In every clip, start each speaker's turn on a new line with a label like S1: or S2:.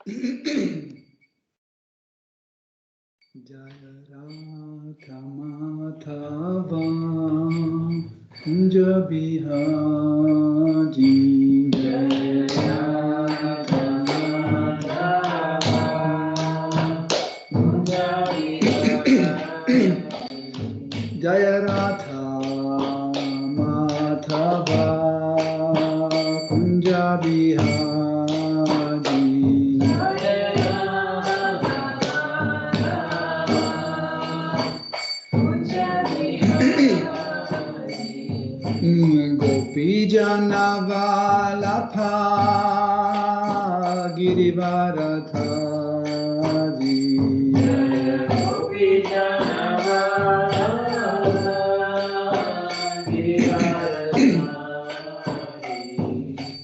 S1: Jaya Radha Madhava Kunja Bihaji Jaya Radha Madhava Kunja Bihaji Jaya Radha Madhava Kunja Bihaji Gopi Janavalapha Girivaradhari Gopi Janavalapha Girivaradhari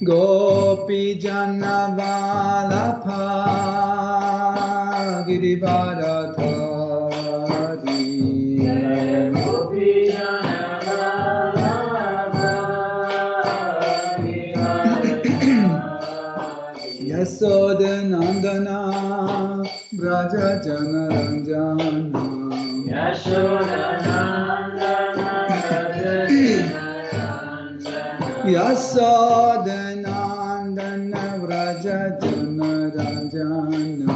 S1: Gopi Janavalapha Girivaradhari Yashodanandana Braja Janaranjana Yashodanandana Yashodanandana Braja Janaranjana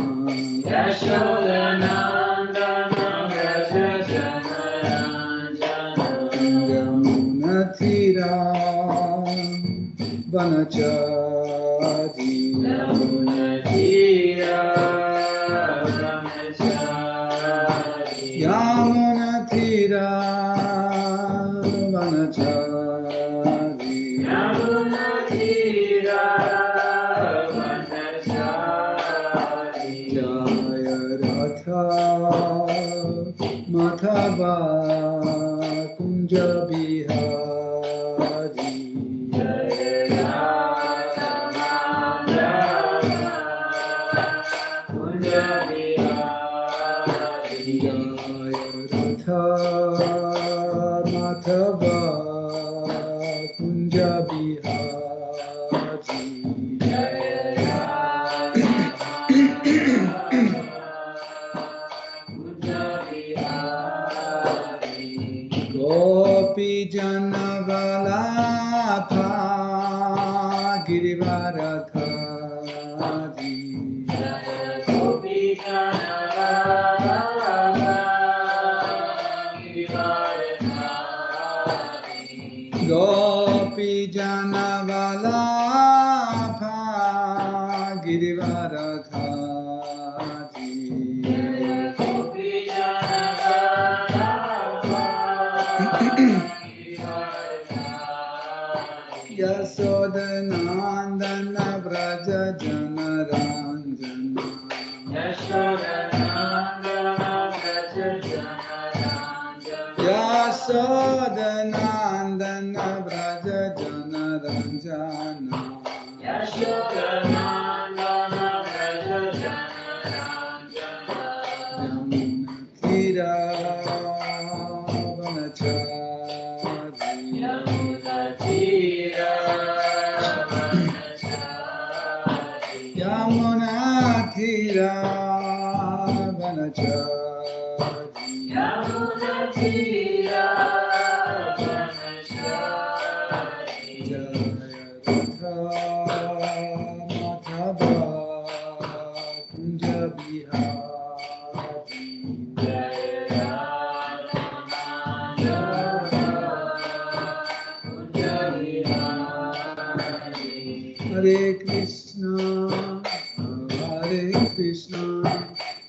S1: Yashodanandana Braja Janaranjana Yamunathira Vanachari Yamunatira Vanachari Yamunatira Vanachari Yamunatira Vanachari Jaya Radha Madhava Kunja Bihari Madhava Kunja Bihari Gopi Janavalapha Girivaradhari Gopi Janavalapha Gopi Janavalapha Girivaradhari Gopi Janavalapha Girivaradhari Yashodanandana Braja Janaranjana Yashodanandana Braja Janaranjana Yashodanandana Braja Janaranjana Yashodanandana Braja Janaranjana Yamunatira Vanachari Yamunatira Vanachari Yamunatira Vanachari Yamunatira Vanachari Jaya Radha Madhava Kunja Bihari Jaya Radha Madhava Kunja Bihari Hare Krishna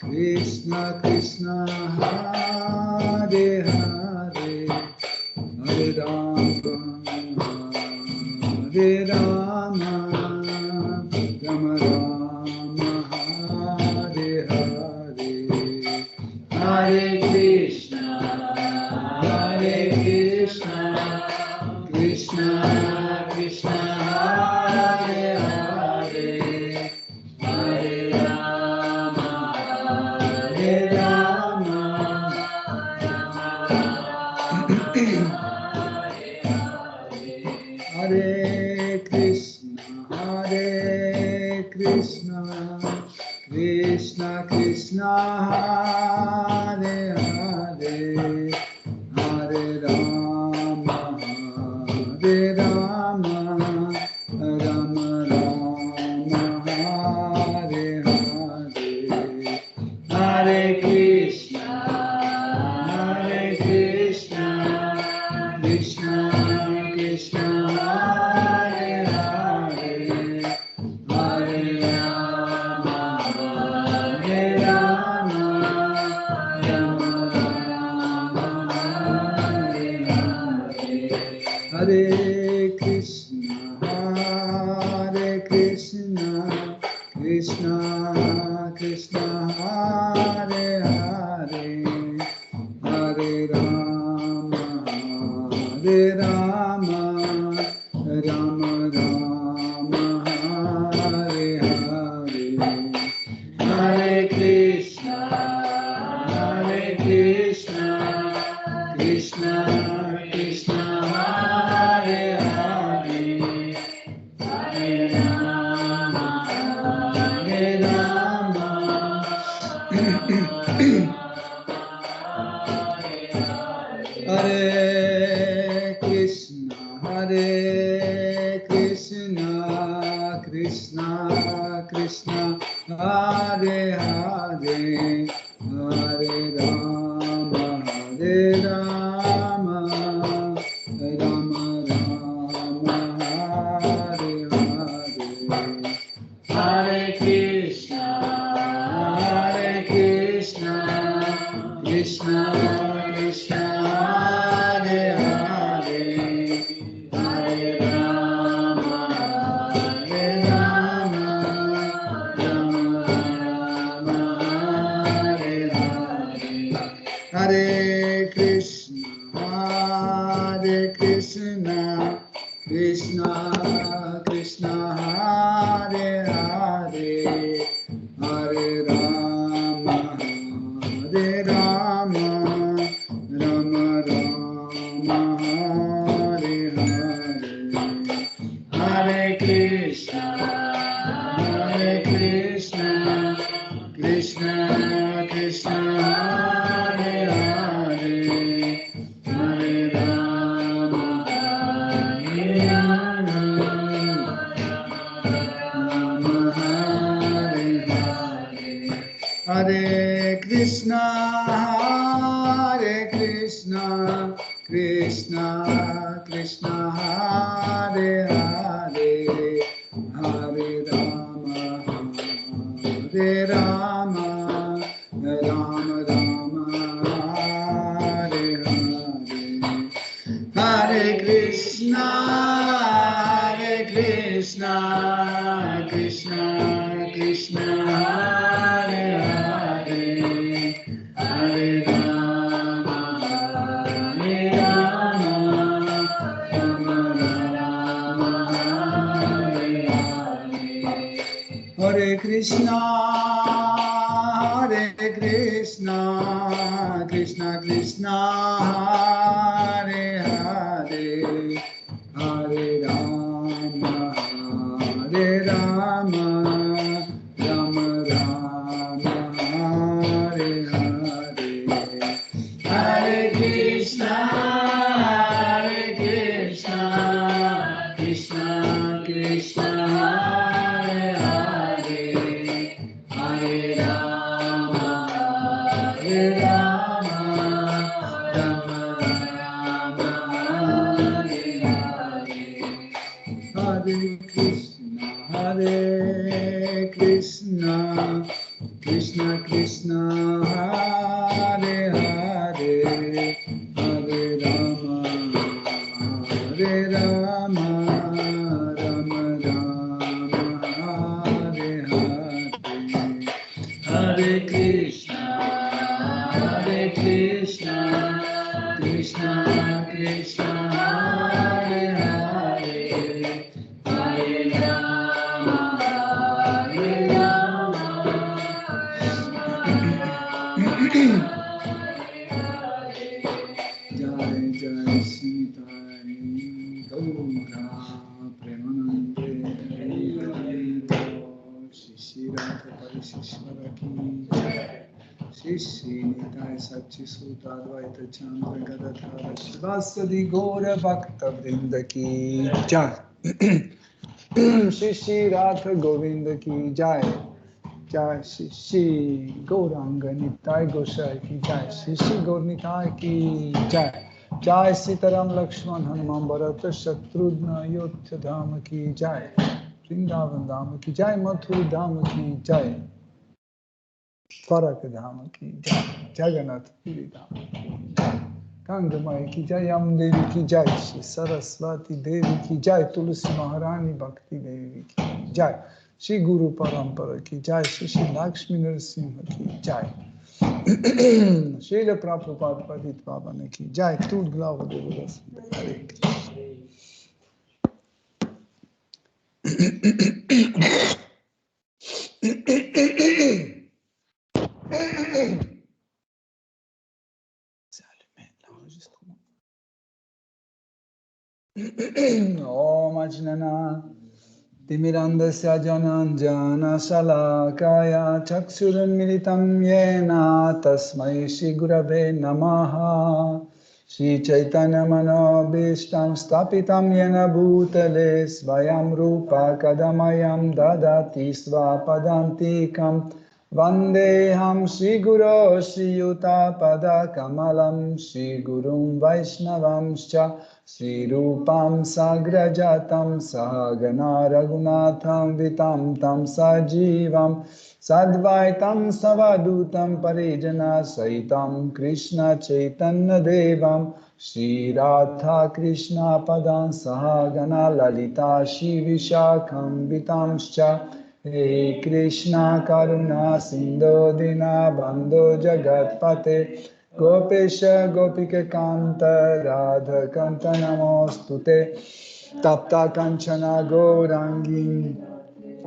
S1: Krishna Krishna Hare Hare Hare Rama Hare Rama Rama Rama Hare Hare Hare Krishna Krishna Krishna Hare Hare Hare Rama Hare Krishna Krishna, Krishna Krishna, Hare Hare, Hare Rama, Hare Rama, Rama Rama, Hare Hare. Hare Krishna, Krishna Krishna, Hare Hare, Hare Rama, Hare Rama, Rama Rama, Hare Hare. Hare Krishna, Krishna Krishna, Hare Hare, Hare Rama, Hare Rama, Rama Rama, Hare Hare. Hare Krishna, Krishna Krishna, Hare Hare, Hare Rama, Hare Rama, Rama Hare Hare. Hare Krishna, Krishna Krishna, Hare Hare, Hare Rama, Hare Rama, Rama Rama, Hare Hare. Hare Krishna, Krishna Krishna, Hare Hare, Hare Rama, Hare Rama, Rama Rama, Hare Hare. Hare Krishna, Krishna Krishna, Hare Hare, Hare Rama, Hare Rama, Rama Rama, Hare Hare. Hare Krishna, Krishna Krishna, Hare Hare, Hare Rama, Hare Rama, Rama Rama, Hare Hare. Hare Krishna, Krishna Krishna, Hare Hare, Hare Rama, Hare Rama, Rama Rama, Hare Hare. Hare Krishna, Krishna Krishna, Hare Hare, Hare Rama, Hare Rama, Jai Jai Sita Gaura Premanande, Hari Hari Bol, Shri Radha Parishishvara Ki Jai, Shri Nitai Sachi Suta Advaita Chandra Gadadhara Shivasadi Gaura Bhakta Vrinda Ki Jai. Shri Radha Govinda Ki Jai, Jai Shri Gauranga Nitai Gosai Ki Jai, Shri Gaur Nitai Ki Jai, Jai Sitaram Lakshman Hanuman Bharata Shatrudhna Ayodhya Dhama Ki Jai, Vrindavan Dhama Ki Jai, Mathura Dhama Ki Jai, Dwaraka Dhama Ki Jai, Jagannath Puri Dhama Ki Jai, Ganga Maya Ki Jai, Yam Devi Ki Jai, Shri Saraswati Devi Ki Jai, Tulsi Maharani Bhakti Devi Ki Jai, Shri Guru Parampara Ki Jai, Shri Lakshmi Narasimha Ki Jai, Srila Prabhupada Padit Pavana Ki Jai, Tud Glava Devadas. Hare Om Ajnana Timirandasya Jananjana Salakaya Chaksuran Militam Yena Tasmai Shri Gurave Namaha Shri Chaitanya Manobishtam Stapitam Yena Bhutale Svayam Rupa Kadamayam Dadati Svapadantikam Vandeham Shri Guru Shri Yuta Pada Kamalam Shri Gurum Vaishnavamscha Shri Rupam Sagrajatam Sahagana Raghunatham Vitam Tam Sajivam Sadvaitam Savadutam Parijana Saitam Krishna Chaitanya Devam Shri Radha Krishna Padam Sahagana Lalita Shri Vishakam Vitamscha He Krishna Karuna Sindhu Dina Bandhu Jagat Pate Gopesha Gopika Kanta Radha Kanta Namostute Tapta Kanchana Gaurangi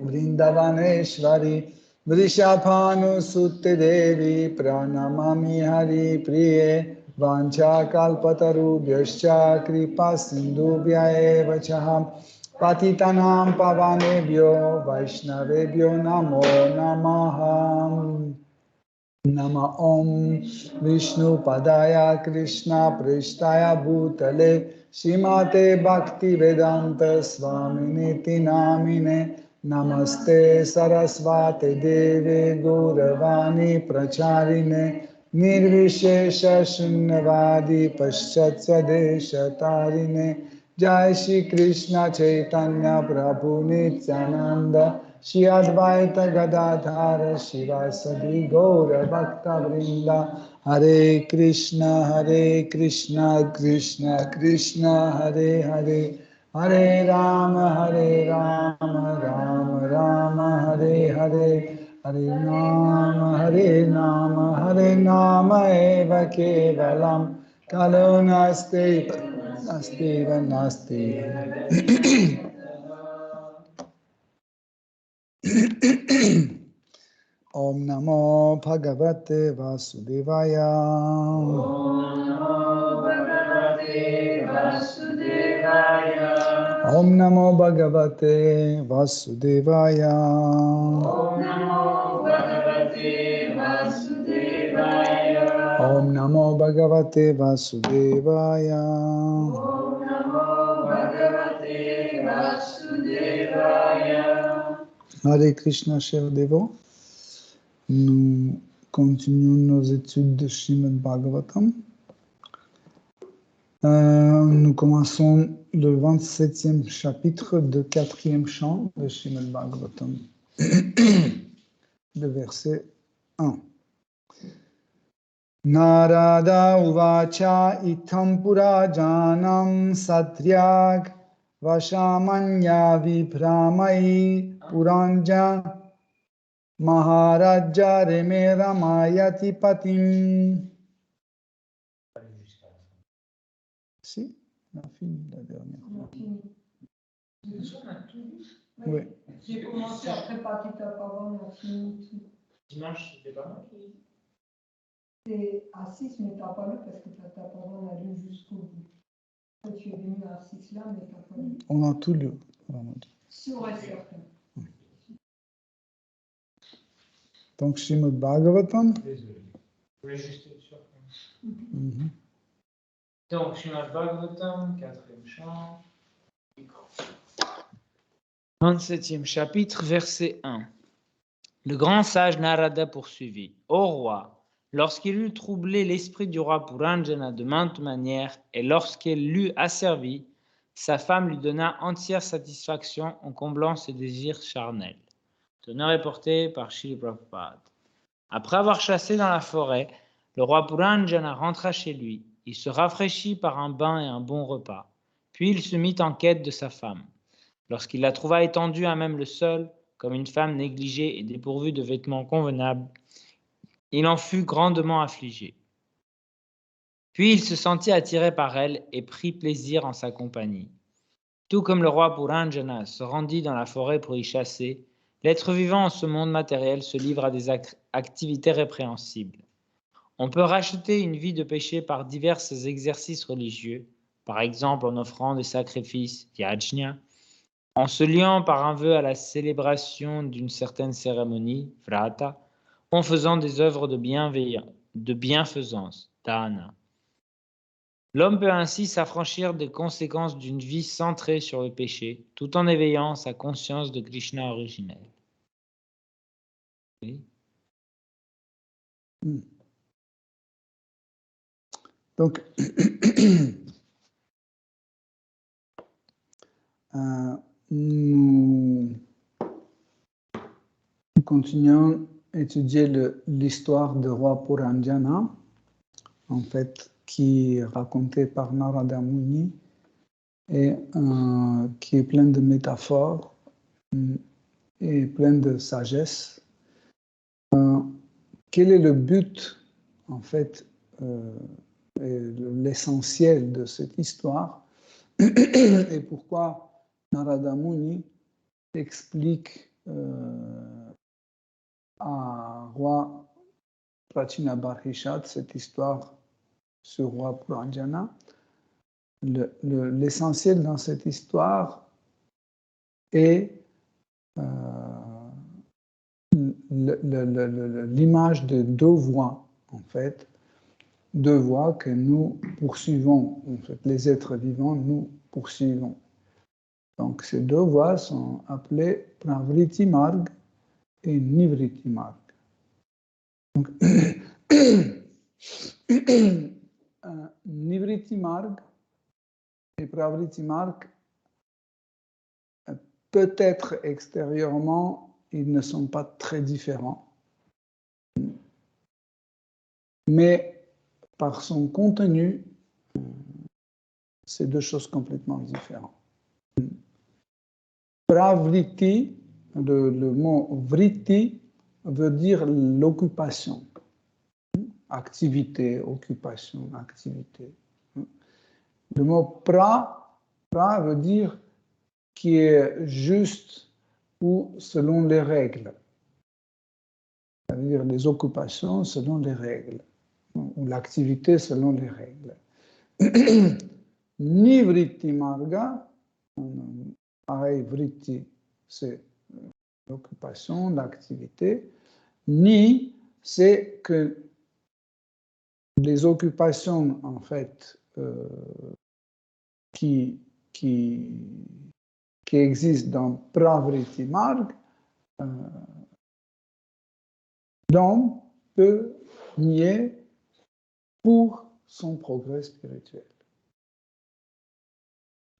S1: Vrindavaneshwari Vrishabhanu Sutte Devi Pranamami Hari Priye Vancha Kalpatarubhyascha Kripa Sindhubhya eva Chaham Patitanam Pavanebhyo Vaishnavebhyo Namo Namaham Nama Om Vishnu Padaya Krishna Prishtaya Bhutale Shrimate Bhakti Vedanta Swaminiti Namine Namaste Sarasvate Deve Gauravani Pracharine Nirvishesha Shunyavadi Paschat Tarine Jai Shri Krishna Chaitanya Prabhu Nityananda Shri Advaita Gadadhara Shivasadi Gaura Bhakta Vrinda Hare Krishna Krishna Krishna Hare Hare Hare Rama Rama Rama Hare Hare Hare Nama Eva Kevalam Kalo Naste Nasti Om Namo Bhagavate Vasudevaya.
S2: Om Namo Bhagavate Vasudevaya.
S1: Om Namo Bhagavate Vasudevaya.
S2: Om Namo Bhagavate Vasudevaya.
S1: Om Namo Bhagavate Vasudevaya.
S2: Om Namo Bhagavate Vasudevaya.
S1: Hare Krishna, chers dévots. Nous continuons nos études de Srimad Bhagavatam. Nous commençons le 27e chapitre de 4e chant de Srimad Bhagavatam, le verset 1. Narada uvacha itam purajanam satyag vashamanya vipramai puranja Maharaja Reme Ramayati Patim. Si, on a fini la dernière fois. Oui.
S3: J'ai commencé après Patita Pavan, on a fini tout.
S2: Dimanche, c'était pas mal.
S3: C'est à 6, mais t'as pas lu parce que Patita Pavan a lu jusqu'au bout. Quand tu es venu à 6 là, mais t'as pas lu.
S1: On a tout lu.
S3: Sûr et certain.
S1: Donc, Srimad Bhagavatam.
S2: Désolé. Je voulais juste être sûr.
S1: Mm-hmm.
S2: Donc, Srimad Bhagavatam, 4e chant. 27e chapitre, verset 1. Le grand sage Narada poursuivit. Ô roi, lorsqu'il eut troublé l'esprit du roi Puranjana de maintes manières, et lorsqu'elle l'eut asservi, sa femme lui donna entière satisfaction en comblant ses désirs charnels. Teneur est porté par Srila Prabhupada. Après avoir chassé dans la forêt, le roi Puranjana rentra chez lui. Il se rafraîchit par un bain et un bon repas. Puis il se mit en quête de sa femme. Lorsqu'il la trouva étendue à même le sol, comme une femme négligée et dépourvue de vêtements convenables, il en fut grandement affligé. Puis il se sentit attiré par elle et prit plaisir en sa compagnie. Tout comme le roi Puranjana se rendit dans la forêt pour y chasser, l'être vivant en ce monde matériel se livre à des activités répréhensibles. On peut racheter une vie de péché par divers exercices religieux, par exemple en offrant des sacrifices, yajna, en se liant par un vœu à la célébration d'une certaine cérémonie, vrata, en faisant des œuvres de bienfaisance, dana. L'homme peut ainsi s'affranchir des conséquences d'une vie centrée sur le péché, tout en éveillant sa conscience de Krishna originel. Oui.
S1: Donc, nous continuons à étudier l'histoire du roi Puranjana, en fait, qui est racontée par Narada Muni et qui est plein de métaphores et plein de sagesse. Quel est le but, en fait, l'essentiel de cette histoire et pourquoi Narada Muni explique à roi Prachinabarhishat cette histoire sur roi Puranjana. L'essentiel dans cette histoire est l'image de deux voies, en fait, deux voies que nous poursuivons, en fait, les êtres vivants, nous poursuivons. Donc, ces deux voies sont appelées Pravriti Marg et Nivriti Marg. Donc, Nivriti Marg et Pravriti Marg, peut-être extérieurement, ils ne sont pas très différents. Mais par son contenu, c'est deux choses complètement différentes. Pravriti, le mot vritti veut dire l'occupation. Activité, occupation, activité. Le mot pra veut dire qui est juste ou selon les règles. Ça veut dire les occupations selon les règles, ou l'activité selon les règles. Nivritti marga, pareil, vritti, c'est l'occupation, l'activité. Ni, c'est que les occupations, en fait, qui existent dans Pravriti Marg, l'homme peut nier pour son progrès spirituel.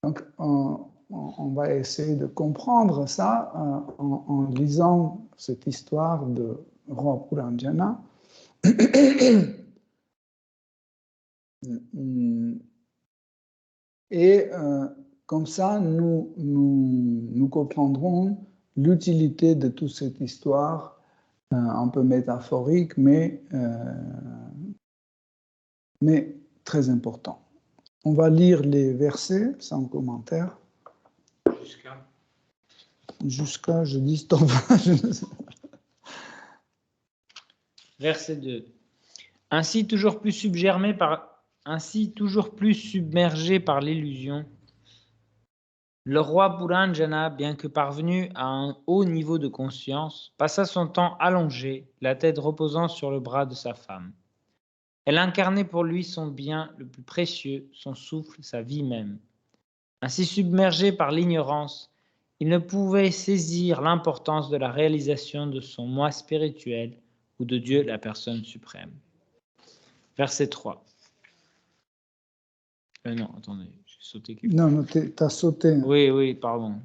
S1: Donc, on va essayer de comprendre ça en lisant cette histoire de roi Puranjana. Et comme ça, nous comprendrons l'utilité de toute cette histoire, un peu métaphorique, mais très important. On va lire les versets sans commentaire. Jusqu'à, je dis stop.
S2: Verset 2. Ainsi toujours plus submergé par l'illusion, le roi Puranjana, bien que parvenu à un haut niveau de conscience, passa son temps allongé, la tête reposant sur le bras de sa femme. Elle incarnait pour lui son bien le plus précieux, son souffle, sa vie même. Ainsi submergé par l'ignorance, il ne pouvait saisir l'importance de la réalisation de son moi spirituel ou de Dieu, la personne suprême. Verset 3. Non, attendez, j'ai sauté quelque chose.
S1: Non, tu as sauté.
S2: Oui, pardon.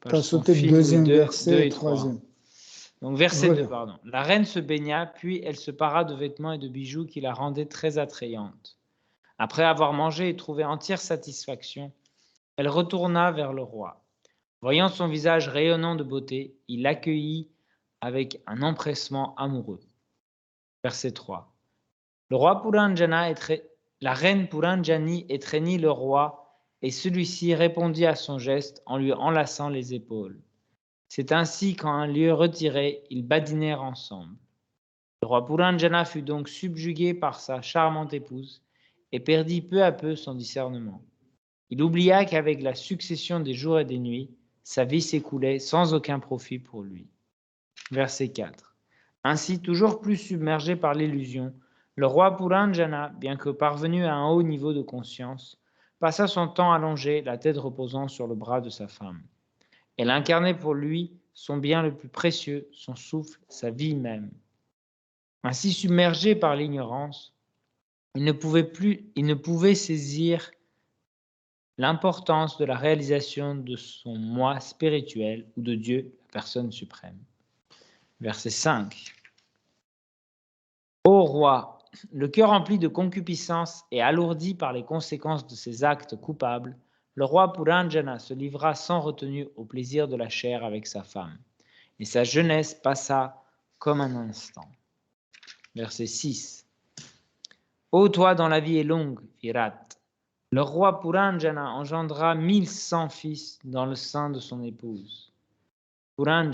S1: Tu as sauté le deuxième verset et troisième.
S2: Donc, verset 2, pardon. La reine se baigna, puis elle se para de vêtements et de bijoux qui la rendaient très attrayante. Après avoir mangé et trouvé entière satisfaction, elle retourna vers le roi. Voyant son visage rayonnant de beauté, il l'accueillit avec un empressement amoureux. Verset 3. Le roi Puranjana la reine Puranjani étreignit le roi et celui-ci répondit à son geste en lui enlaçant les épaules. C'est ainsi qu'en un lieu retiré, ils badinèrent ensemble. Le roi Puranjana fut donc subjugué par sa charmante épouse et perdit peu à peu son discernement. Il oublia qu'avec la succession des jours et des nuits, sa vie s'écoulait sans aucun profit pour lui. Verset 4. Ainsi, toujours plus submergé par l'illusion, Le roi Puranjana, bien que parvenu à un haut niveau de conscience, passa son temps allongé, la tête reposant sur le bras de sa femme. Elle incarnait pour lui son bien le plus précieux, son souffle, sa vie même. Ainsi submergé par l'ignorance, il ne pouvait saisir l'importance de la réalisation de son moi spirituel ou de Dieu, la personne suprême. Verset 5. Ô roi, le cœur rempli de concupiscence et alourdi par les conséquences de ses actes coupables, le roi Puranjana se livra sans retenue au plaisir de la chair avec sa femme, et sa jeunesse passa comme un instant. Verset 6. Ô toi dont la vie est longue, Virat, le roi Puranjana engendra 1100 fils dans le sein de son épouse. Dans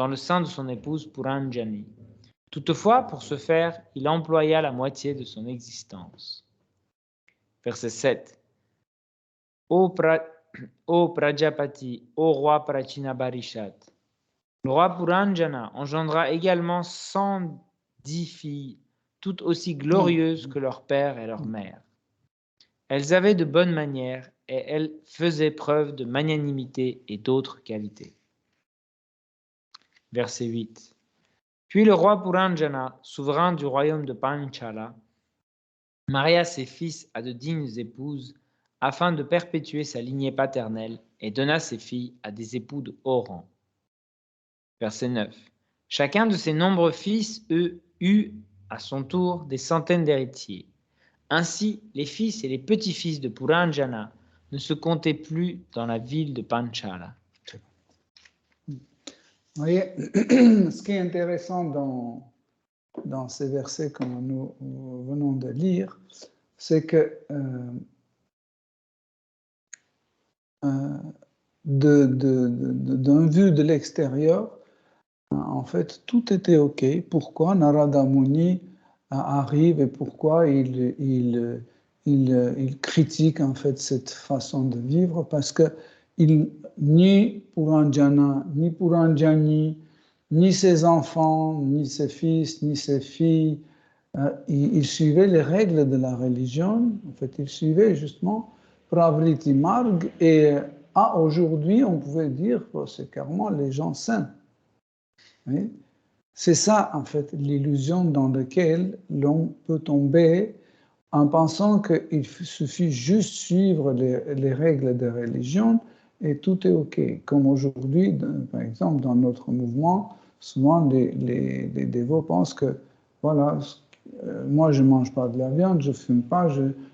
S2: le sein de son épouse Puranjani. Toutefois, pour ce faire, il employa la moitié de son existence. Verset 7. Ô Prajapati, ô roi Prachinabarishat, le roi Puranjana engendra également 110 filles, toutes aussi glorieuses que leur père et leur mère. Elles avaient de bonnes manières et elles faisaient preuve de magnanimité et d'autres qualités. Verset 8. Puis le roi Puranjana, souverain du royaume de Panchala, maria ses fils à de dignes épouses afin de perpétuer sa lignée paternelle et donna ses filles à des époux de haut rang. Verset 9. Chacun de ces nombreux fils eut à son tour des centaines d'héritiers. Ainsi, les fils et les petits-fils de Puranjana ne se comptaient plus dans la ville de Panchala.
S1: Vous voyez, ce qui est intéressant dans ces versets que nous venons de lire, c'est que d'un vue de l'extérieur, en fait, tout était OK. Pourquoi Narada Muni arrive et pourquoi il critique en fait cette façon de vivre? Parce que ni Puranjana, ni Puranjani, ni ses enfants, ni ses fils, ni ses filles, ils suivaient les règles de la religion. En fait, ils suivaient justement Pravriti Marg et aujourd'hui, on pouvait dire que c'est carrément les gens saints. Oui? C'est ça, en fait, l'illusion dans laquelle l'on peut tomber en pensant qu'il suffit juste suivre les règles de religion et tout est OK. Comme aujourd'hui, par exemple, dans notre mouvement, souvent les dévots pensent que, voilà, moi je ne mange pas de la viande, je ne fume pas,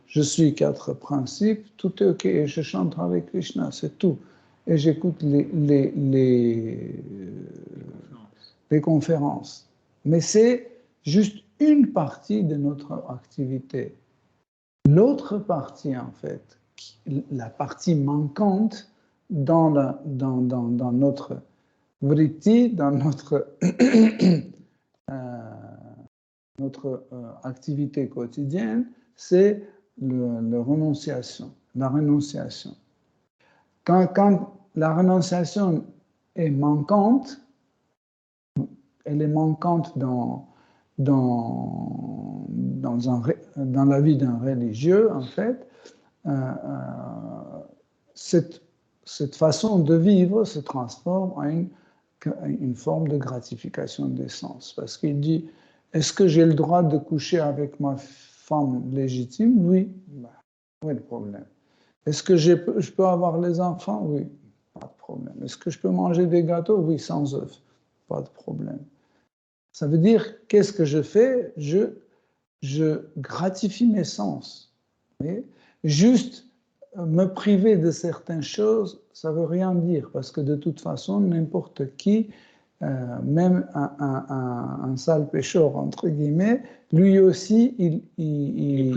S1: je suis 4 principes, tout est OK. Et je chante avec Krishna, c'est tout. Et j'écoute les conférences. Mais c'est juste une partie de notre activité. L'autre partie, en fait, la partie manquante dans notre vritti, dans notre activité quotidienne, c'est la renonciation. Quand la renonciation est manquante, elle est manquante dans la vie d'un religieux, en fait, cette façon de vivre se transforme en une forme de gratification des sens. Parce qu'il dit, est-ce que j'ai le droit de coucher avec ma femme légitime? Oui. Où est le problème? Est-ce que je peux avoir les enfants? Oui. Pas de problème. Est-ce que je peux manger des gâteaux? Oui, sans œufs. Pas de problème. Ça veut dire, qu'est-ce que je fais? Je gratifie mes sens. Mais juste me priver de certaines choses, ça ne veut rien dire, parce que de toute façon, n'importe qui, même un sale pécheur, entre guillemets, lui aussi, il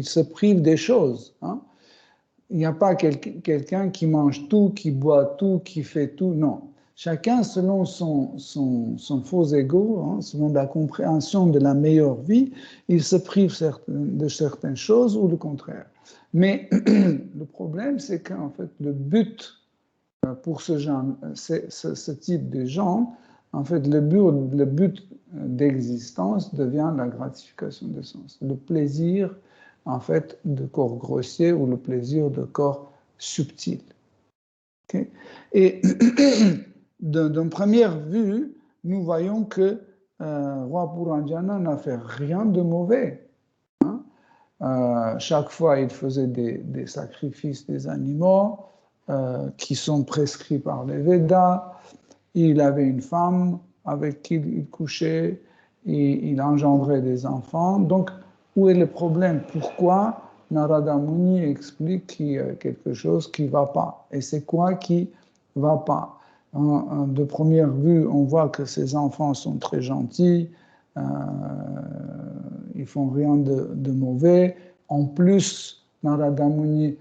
S1: se prive des choses. Hein. Il n'y a pas quelqu'un qui mange tout, qui boit tout, qui fait tout, non. Chacun, selon son faux ego, hein, selon la compréhension de la meilleure vie, il se prive de certaines choses ou le contraire. Mais le problème, c'est qu'en fait, le but pour ce type de gens, en fait, le but d'existence devient la gratification des sens. Le plaisir, en fait, de corps grossier ou le plaisir de corps subtil. Okay? Et d'une première vue, nous voyons que roi Puranjana n'a fait rien de mauvais. Chaque fois, il faisait des sacrifices des animaux qui sont prescrits par les Védas. Il avait une femme avec qui il couchait et il engendrait des enfants. Donc, où est le problème? Pourquoi Narada Muni explique qu'il y a quelque chose qui ne va pas? Et c'est quoi qui ne va pas? De première vue, on voit que ces enfants sont très gentils, ils font rien de mauvais. En plus, Narada Muni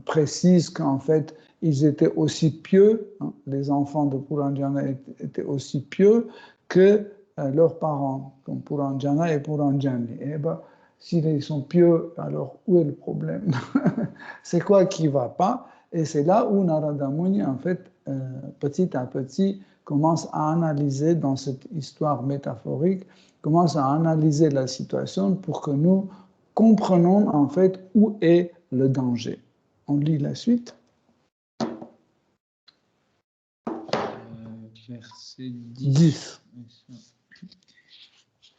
S1: précise qu'en fait, ils étaient aussi pieux, hein, les enfants de Puranjana étaient aussi pieux que leurs parents, comme Puranjana et Puranjani. Et ben, s'ils sont pieux, alors où est le problème? C'est quoi qui ne va pas? Et c'est là où Narada Muni, en fait, petit à petit, commence à analyser dans cette histoire métaphorique, commence à analyser la situation pour que nous comprenions en fait où est le danger. On lit la suite.
S2: Verset
S1: 10.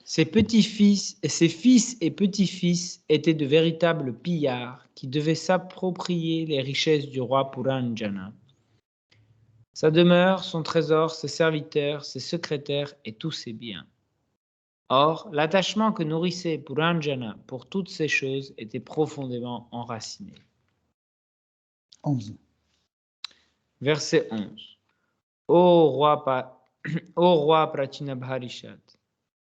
S2: Ses petits-fils, ses fils et petits-fils étaient de véritables pillards qui devaient s'approprier les richesses du roi Puranjana. Sa demeure, son trésor, ses serviteurs, ses secrétaires et tous ses biens. Or, l'attachement que nourrissait Puranjana pour toutes ces choses était profondément enraciné.
S1: 11.
S2: Verset 11. Ô roi Prachinabharishat,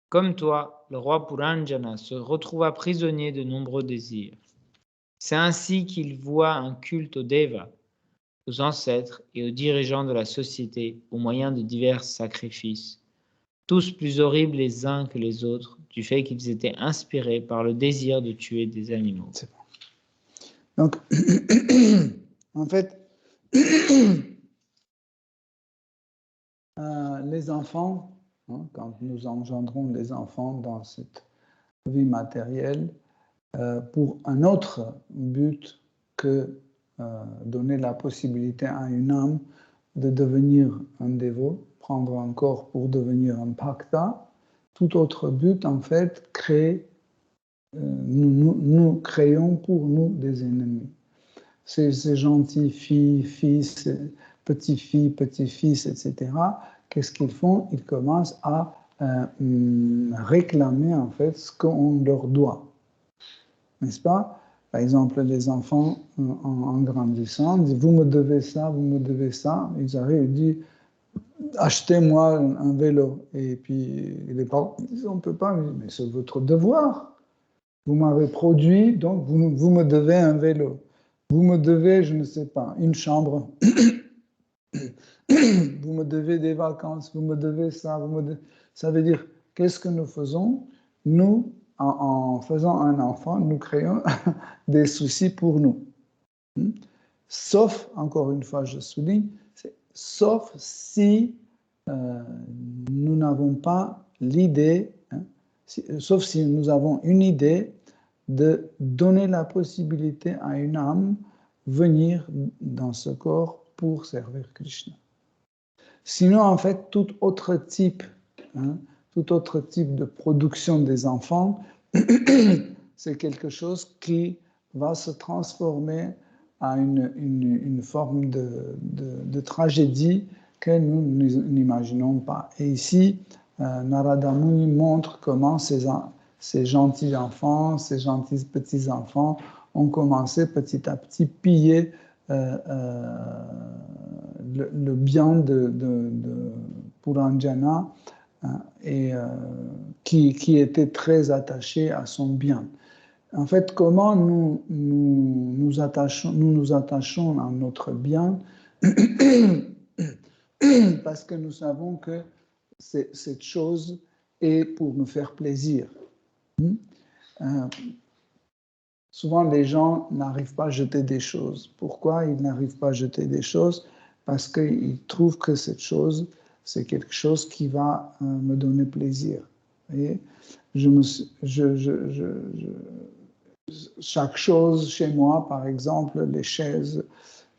S2: comme toi, le roi Puranjana se retrouva prisonnier de nombreux désirs. C'est ainsi qu'il voua un culte aux Devas, aux ancêtres et aux dirigeants de la société au moyen de divers sacrifices, tous plus horribles les uns que les autres, du fait qu'ils étaient inspirés par le désir de tuer des animaux.
S1: C'est bon. Donc, en fait, les enfants, hein, quand nous engendrons des enfants dans cette vie matérielle, pour un autre but que donner la possibilité à une âme de devenir un dévot, prendre un corps pour devenir un bhakta, tout autre but, en fait, nous créons pour nous des ennemis. Ces gentils filles, fils, petits-filles, petits-fils, etc., qu'est-ce qu'ils font? Ils commencent à réclamer, en fait, ce qu'on leur doit. N'est-ce pas? Par exemple, les enfants, en grandissant, disent « Vous me devez ça, vous me devez ça ». Ils arrivent et disent « Achetez-moi un vélo ». Et puis, les parents disent « On ne peut pas ». Mais c'est votre devoir. Vous m'avez produit, donc vous me devez un vélo. Vous me devez, je ne sais pas, une chambre. Vous me devez des vacances. Vous me devez ça. Ça veut dire, qu'est-ce que nous faisons? Nous, en faisant un enfant, nous créons des soucis pour nous. Sauf, encore une fois, je souligne, sauf si nous n'avons pas l'idée, sauf si nous avons une idée de donner la possibilité à une âme venir dans ce corps pour servir Krishna. Sinon, en fait, tout autre type de production des enfants, c'est quelque chose qui va se transformer à une forme de tragédie que nous n'imaginons pas. Et ici, Narada Muni montre comment ces gentils enfants, ces gentils petits-enfants ont commencé petit à petit piller le bien de Puranjana et qui était très attaché à son bien. En fait, comment nous nous attachons à notre bien? Parce que nous savons que cette chose est pour nous faire plaisir. Souvent, les gens n'arrivent pas à jeter des choses. Pourquoi ils n'arrivent pas à jeter des choses? Parce qu'ils trouvent que cette chose, c'est quelque chose qui va me donner plaisir. Vous voyez? Chaque chose chez moi, par exemple, les chaises,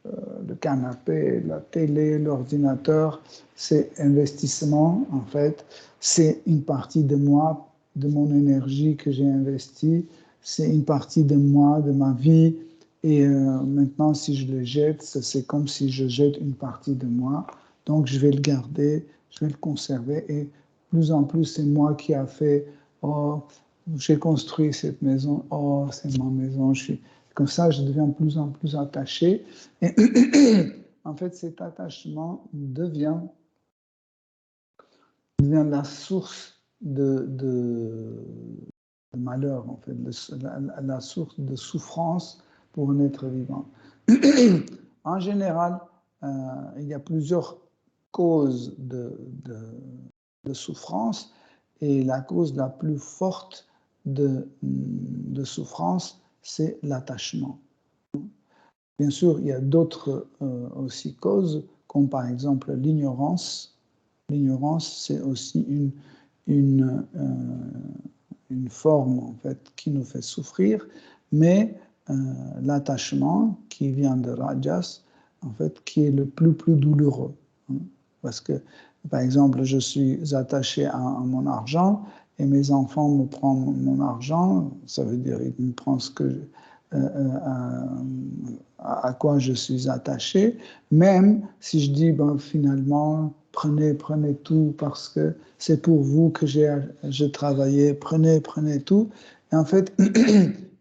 S1: le canapé, la télé, l'ordinateur, c'est investissement, en fait. C'est une partie de moi, de mon énergie que j'ai investie. C'est une partie de moi, de ma vie. Et maintenant, si je le jette, c'est comme si je jette une partie de moi. Donc, je vais le garder, je vais le conserver. Et de plus en plus, c'est moi qui a fait, oh, j'ai construit cette maison, oh, c'est ma maison. Comme ça, je deviens de plus en plus attaché. Et en fait, cet attachement devient la source de malheur, en fait, la source de souffrance pour un être vivant. En général, il y a plusieurs causes de souffrance, et la cause la plus forte de souffrance, c'est l'attachement. Bien sûr, il y a d'autres aussi causes, comme par exemple l'ignorance. L'ignorance, c'est aussi une forme en fait, qui nous fait souffrir, mais l'attachement qui vient de Rajas, en fait, qui est le plus douloureux. Parce que, par exemple, je suis attaché à mon argent et mes enfants me prennent mon argent, ça veut dire qu'ils me prennent ce que à quoi je suis attaché, même si je dis ben, finalement prenez tout parce que c'est pour vous que j'ai travaillé, prenez tout. Et en fait,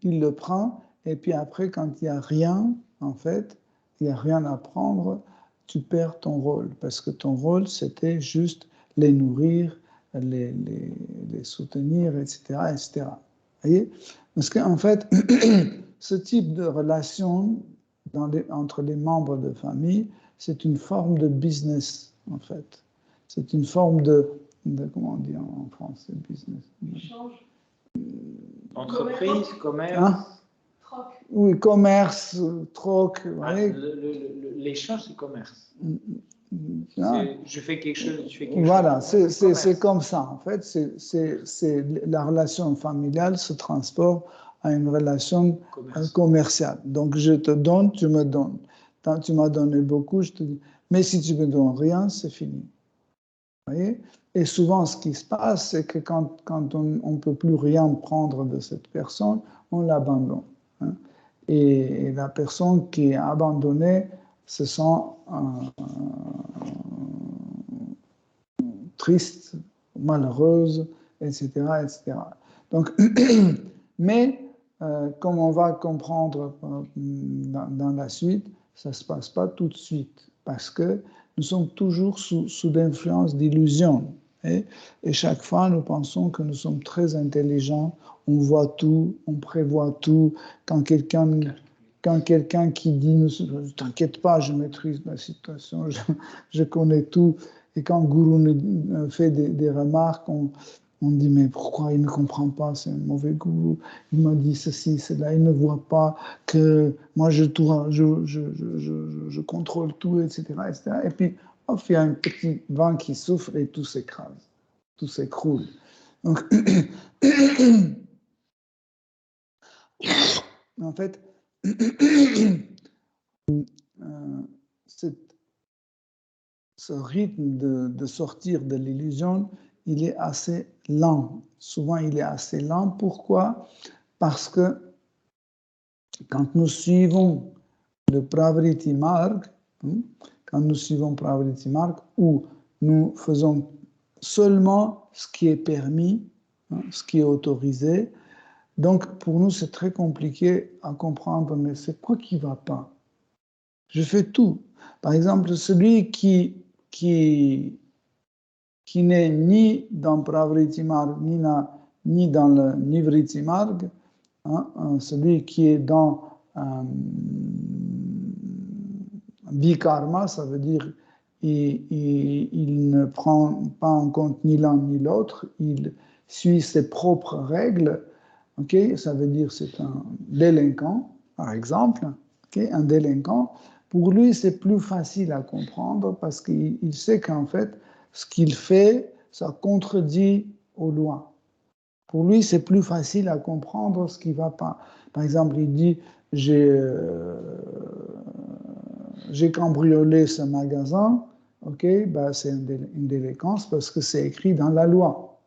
S1: il le prend et puis après quand il n'y a rien, en fait, il n'y a rien à prendre, tu perds ton rôle parce que ton rôle c'était juste les nourrir, les soutenir, etc., etc. Vous voyez? Parce qu'en fait, ce type de relation entre les membres de famille, c'est une forme de business, en fait. C'est une forme de comment on dit en français, business?
S3: Échange.
S2: Entreprise, commerce.
S1: Hein?
S3: Troc.
S1: Oui, commerce, troc.
S2: L'échange, c'est commerce.
S1: Ah.
S2: Je fais quelque chose, tu fais quelque
S1: voilà,
S2: chose.
S1: Voilà, c'est comme ça. En fait, la relation familiale se transforme à une relation commerciale. Donc, je te donne, tu me donnes. Quand tu m'as donné beaucoup, je te dis. Mais si tu me donnes rien, c'est fini. Vous voyez? Et souvent, ce qui se passe, c'est que quand on ne peut plus rien prendre de cette personne, on l'abandonne. Hein? Et la personne qui est abandonnée se sent triste, malheureuse, etc., etc. Donc, mais comme on va comprendre dans la suite, ça ne se passe pas tout de suite, parce que nous sommes toujours sous l'influence d'illusions. Et chaque fois, nous pensons que nous sommes très intelligents, on voit tout, on prévoit tout. Quand quelqu'un qui dit « T'inquiète pas, je maîtrise la situation, je connais tout », et quand Guru nous fait des remarques, on dit « Mais pourquoi il ne comprend pas, c'est un mauvais Guru, il m'a dit ceci, cela, il ne voit pas que moi je contrôle tout, etc. etc. » Et puis, hop, il y a un petit vent qui souffle et tout s'écrase, tout s'écroule. Donc, en fait, ce rythme de sortir de l'illusion, il est assez lent. Souvent, il est assez lent. Pourquoi? Parce que quand nous suivons le Pravriti Marg, où nous faisons seulement ce qui est permis, ce qui est autorisé, donc pour nous, c'est très compliqué à comprendre, mais c'est quoi qui ne va pas? Je fais tout. Par exemple, celui qui n'est ni dans Pravriti Marg, ni dans le Nivriti Marg, celui qui est dans Vikarma, ça veut dire il ne prend pas en compte ni l'un ni l'autre, il suit ses propres règles. Okay? Ça veut dire c'est un délinquant, par exemple. Okay? Un délinquant, pour lui, c'est plus facile à comprendre parce qu'il sait qu'en fait, ce qu'il fait, ça contredit aux lois. Pour lui, c'est plus facile à comprendre ce qui ne va pas. Par exemple, il dit, j'ai cambriolé ce magasin, ok, bah, c'est une délinquance parce que c'est écrit dans la loi.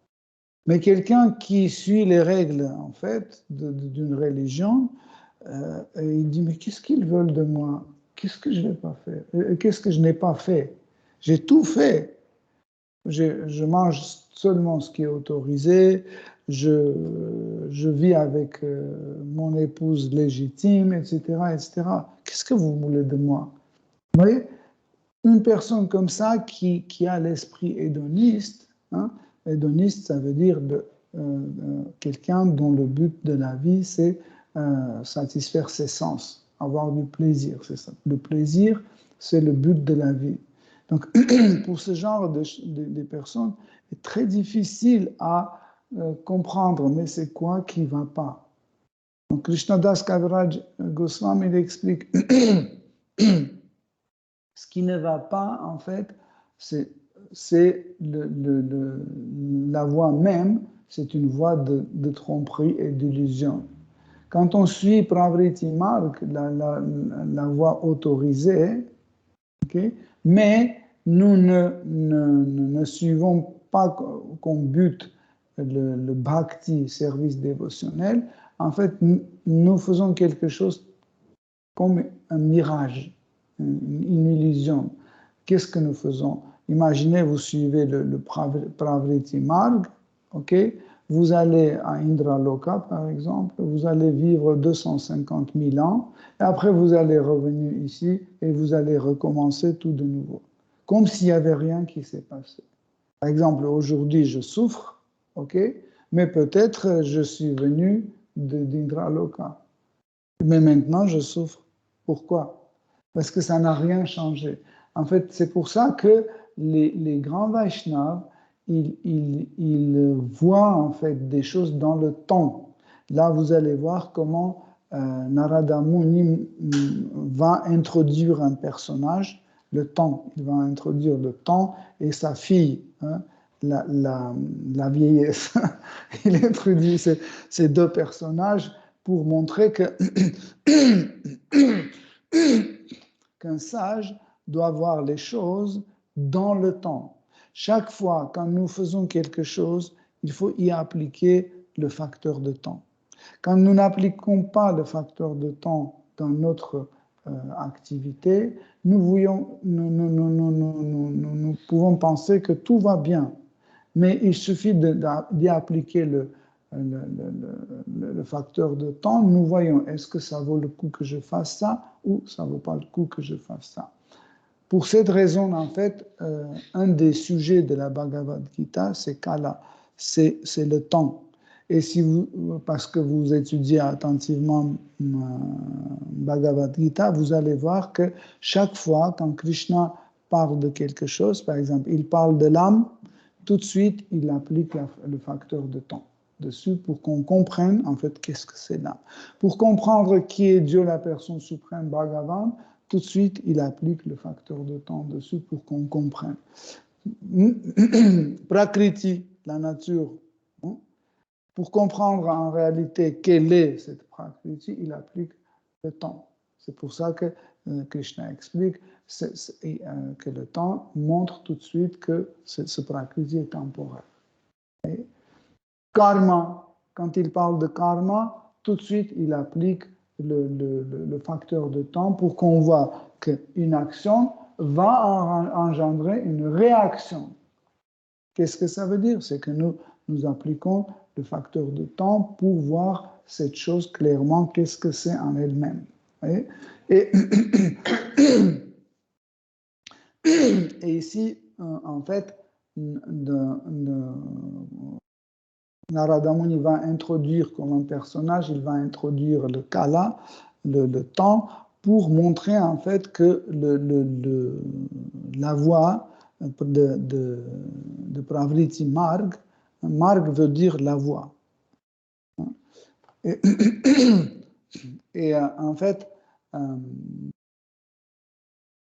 S1: Mais quelqu'un qui suit les règles, en fait, d'une religion, il dit, mais qu'est-ce qu'ils veulent de moi? Qu'est-ce que je n'ai pas fait? Qu'est-ce que je n'ai pas fait? J'ai tout fait. Je mange seulement ce qui est autorisé, je vis avec mon épouse légitime, etc., etc. Qu'est-ce que vous voulez de moi? Vous voyez, une personne comme ça qui a l'esprit hédoniste, hein, hédoniste, ça veut dire quelqu'un dont le but de la vie, c'est satisfaire ses sens, avoir du plaisir. C'est ça. Le plaisir, c'est le but de la vie. Donc, pour ce genre de personnes, c'est très difficile à comprendre, mais c'est quoi qui ne va pas. Donc, Krishnadas Kaviraj Goswami, il explique ce qui ne va pas, en fait, c'est la voie même, c'est une voie de tromperie et d'illusion. Quand on suit Pravriti Marg, la voie autorisée, okay, mais nous ne suivons pas comme but le bhakti, service dévotionnel. En fait, nous faisons quelque chose comme un mirage, une illusion. Qu'est-ce que nous faisons? Imaginez, vous suivez le Pravriti Marg, ok? Vous allez à Indraloka, par exemple, vous allez vivre 250 000 ans, et après vous allez revenir ici et vous allez recommencer tout de nouveau, comme s'il n'y avait rien qui s'est passé. Par exemple, aujourd'hui, je souffre, ok? Mais peut-être je suis venu d'Indraloka. Mais maintenant, je souffre. Pourquoi? Parce que ça n'a rien changé. En fait, c'est pour ça que les grands Vaishnavas, ils voient en fait des choses dans le temps. Là, vous allez voir comment Narada Muni va introduire un personnage, le temps. Il va introduire le temps et sa fille, hein, la vieillesse. Il introduit ces deux personnages pour montrer qu'un sage doit voir les choses dans le temps. Chaque fois quand nous faisons quelque chose, il faut y appliquer le facteur de temps. Quand nous n'appliquons pas le facteur de temps dans notre activité, nous pouvons penser que tout va bien, mais il suffit d'y appliquer le facteur de temps, nous voyons est-ce que ça vaut le coup que je fasse ça ou ça ne vaut pas le coup que je fasse ça. Pour cette raison, en fait, un des sujets de la Bhagavad Gita, c'est Kala, c'est le temps. Et si parce que vous étudiez attentivement Bhagavad Gita, vous allez voir que chaque fois quand Krishna parle de quelque chose, par exemple, il parle de l'âme, tout de suite, il applique le facteur de temps dessus pour qu'on comprenne en fait qu'est-ce que c'est l'âme. Pour comprendre qui est Dieu, la personne suprême, Bhagavan, tout de suite, il applique le facteur de temps dessus pour qu'on comprenne. Prakriti, la nature. Pour comprendre en réalité quelle est cette Prakriti, il applique le temps. C'est pour ça que Krishna explique que le temps montre tout de suite que ce Prakriti est temporaire. Et karma, quand il parle de karma, tout de suite il applique le facteur de temps pour qu'on voit qu'une action va engendrer une réaction. Qu'est-ce que ça veut dire? C'est que nous appliquons le facteur de temps pour voir cette chose clairement, qu'est-ce que c'est en elle-même. Et ici, en fait, Narada Muni va introduire comme un personnage, il va introduire le kala, le temps, pour montrer en fait que la voie de Pravriti Marg, Marg veut dire la voie. Et en fait,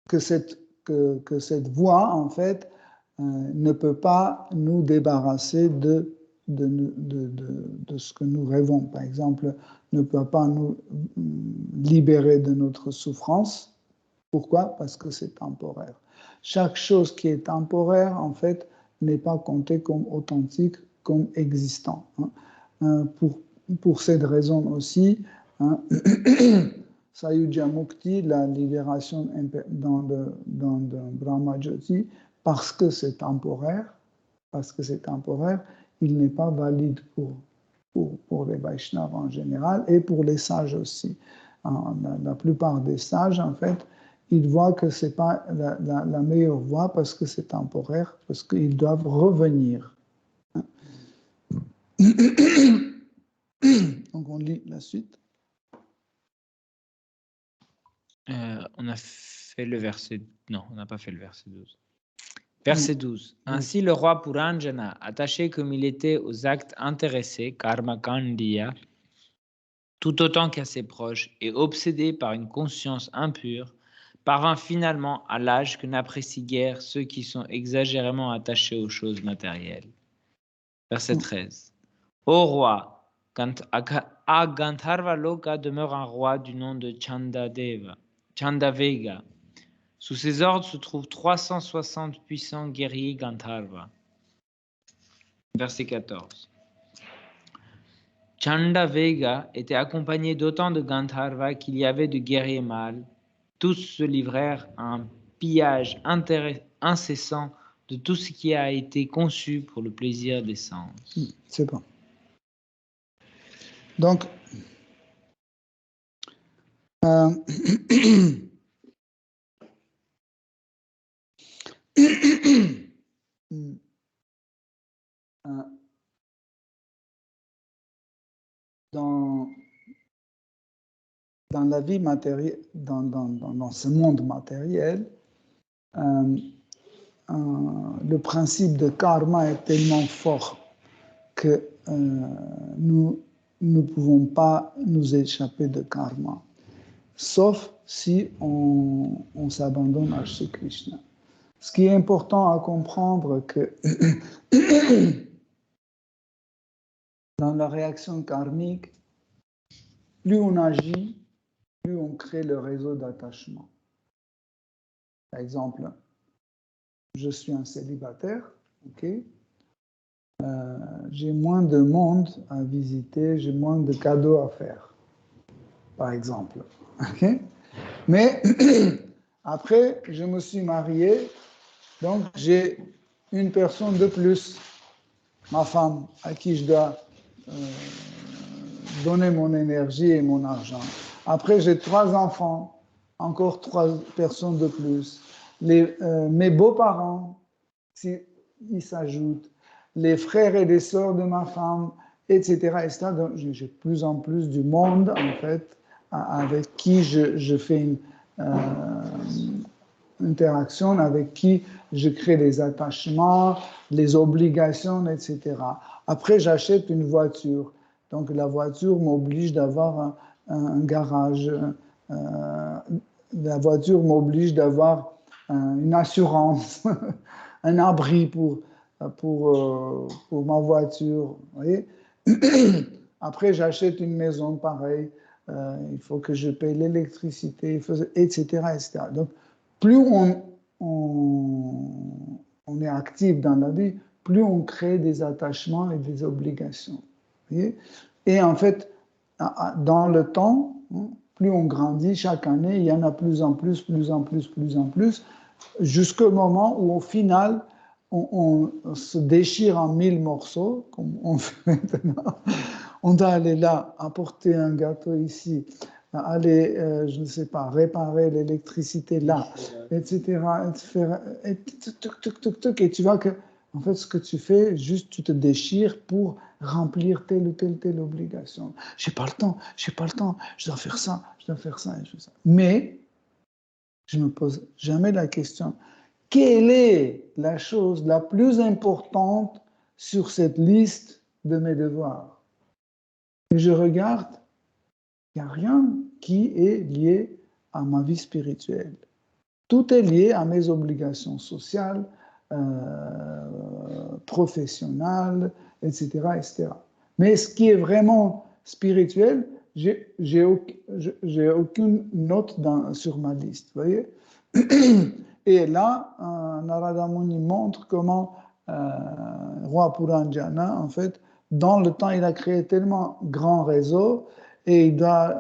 S1: que cette voie, en fait, ne peut pas nous débarrasser de ce que nous rêvons. Par exemple, ne peut pas nous libérer de notre souffrance. Pourquoi? Parce que c'est temporaire. Chaque chose qui est temporaire, en fait, n'est pas comptée comme authentique, comme existant. Pour cette raison aussi, Sayujya Mukti, la libération dans le Brahma Jyoti, parce que c'est temporaire, il n'est pas valide pour les Vaishnavas en général et pour les sages aussi. La plupart des sages, en fait, ils voient que ce n'est pas la meilleure voie parce que c'est temporaire, parce qu'ils doivent revenir. Donc on lit la suite.
S2: On a fait le verset... Non, on n'a pas fait le verset 12. Verset 12. Ainsi, le roi Puranjana, attaché comme il était aux actes intéressés, karma kandiya, tout autant qu'à ses proches, et obsédé par une conscience impure, parvint finalement à l'âge que n'apprécient guère ceux qui sont exagérément attachés aux choses matérielles. Verset 13. Ô roi, à Gandharva Loka demeure un roi du nom de Chandavega. Sous ses ordres se trouvent 360 puissants guerriers Gandharva. Verset 14. Chandavega était accompagné d'autant de Gandharva qu'il y avait de guerriers mâles. Tous se livrèrent à un pillage incessant de tout ce qui a été conçu pour le plaisir des sens.
S1: C'est bon. Donc, dans la vie matérielle, dans ce monde matériel, le principe de karma est tellement fort que nous ne pouvons pas nous échapper de karma, sauf si on s'abandonne à Shri Krishna. Ce qui est important à comprendre, que dans la réaction karmique, plus on agit, plus on crée le réseau d'attachement. Par exemple, je suis un célibataire, ok? J'ai moins de monde à visiter, j'ai moins de cadeaux à faire, par exemple. Okay? Mais après, je me suis marié, donc j'ai une personne de plus, ma femme, à qui je dois donner mon énergie et mon argent. Après, j'ai 3 enfants, encore 3 personnes de plus. Mes beaux-parents, ils s'ajoutent. Les frères et les sœurs de ma femme, etc. etc. Donc, j'ai de plus en plus du monde, en fait, avec qui je fais une interaction, avec qui je crée des attachements, les obligations, etc. Après, j'achète une voiture. Donc, la voiture m'oblige d'avoir un garage. La voiture m'oblige d'avoir une assurance, un abri pour ma voiture. Vous voyez? Après, j'achète une maison, pareil. Il faut que je paye l'électricité, etc., etc. Donc, plus on est actif dans la vie, plus on crée des attachements et des obligations. Vous voyez? Et en fait, dans le temps, plus on grandit, chaque année, il y en a plus en plus, jusqu'au moment où, au final, on se déchire en 1000 morceaux, comme on fait maintenant. On doit aller là, apporter un gâteau ici, aller, je ne sais pas, réparer l'électricité là, etc. Et tu vois que, en fait, ce que tu fais, juste tu te déchires pour remplir telle ou telle obligation. J'ai pas le temps, je dois faire ça, je dois faire ça. Mais, je ne me pose jamais la question, quelle est la chose la plus importante sur cette liste de mes devoirs? Et je regarde, il n'y a rien qui est lié à ma vie spirituelle. Tout est lié à mes obligations sociales, professionnel, etc., etc. Mais ce qui est vraiment spirituel, j'ai aucune note sur ma liste, vous voyez. Et là, Narada Muni montre comment roi Puranjana, en fait, dans le temps, il a créé tellement grand réseau et il doit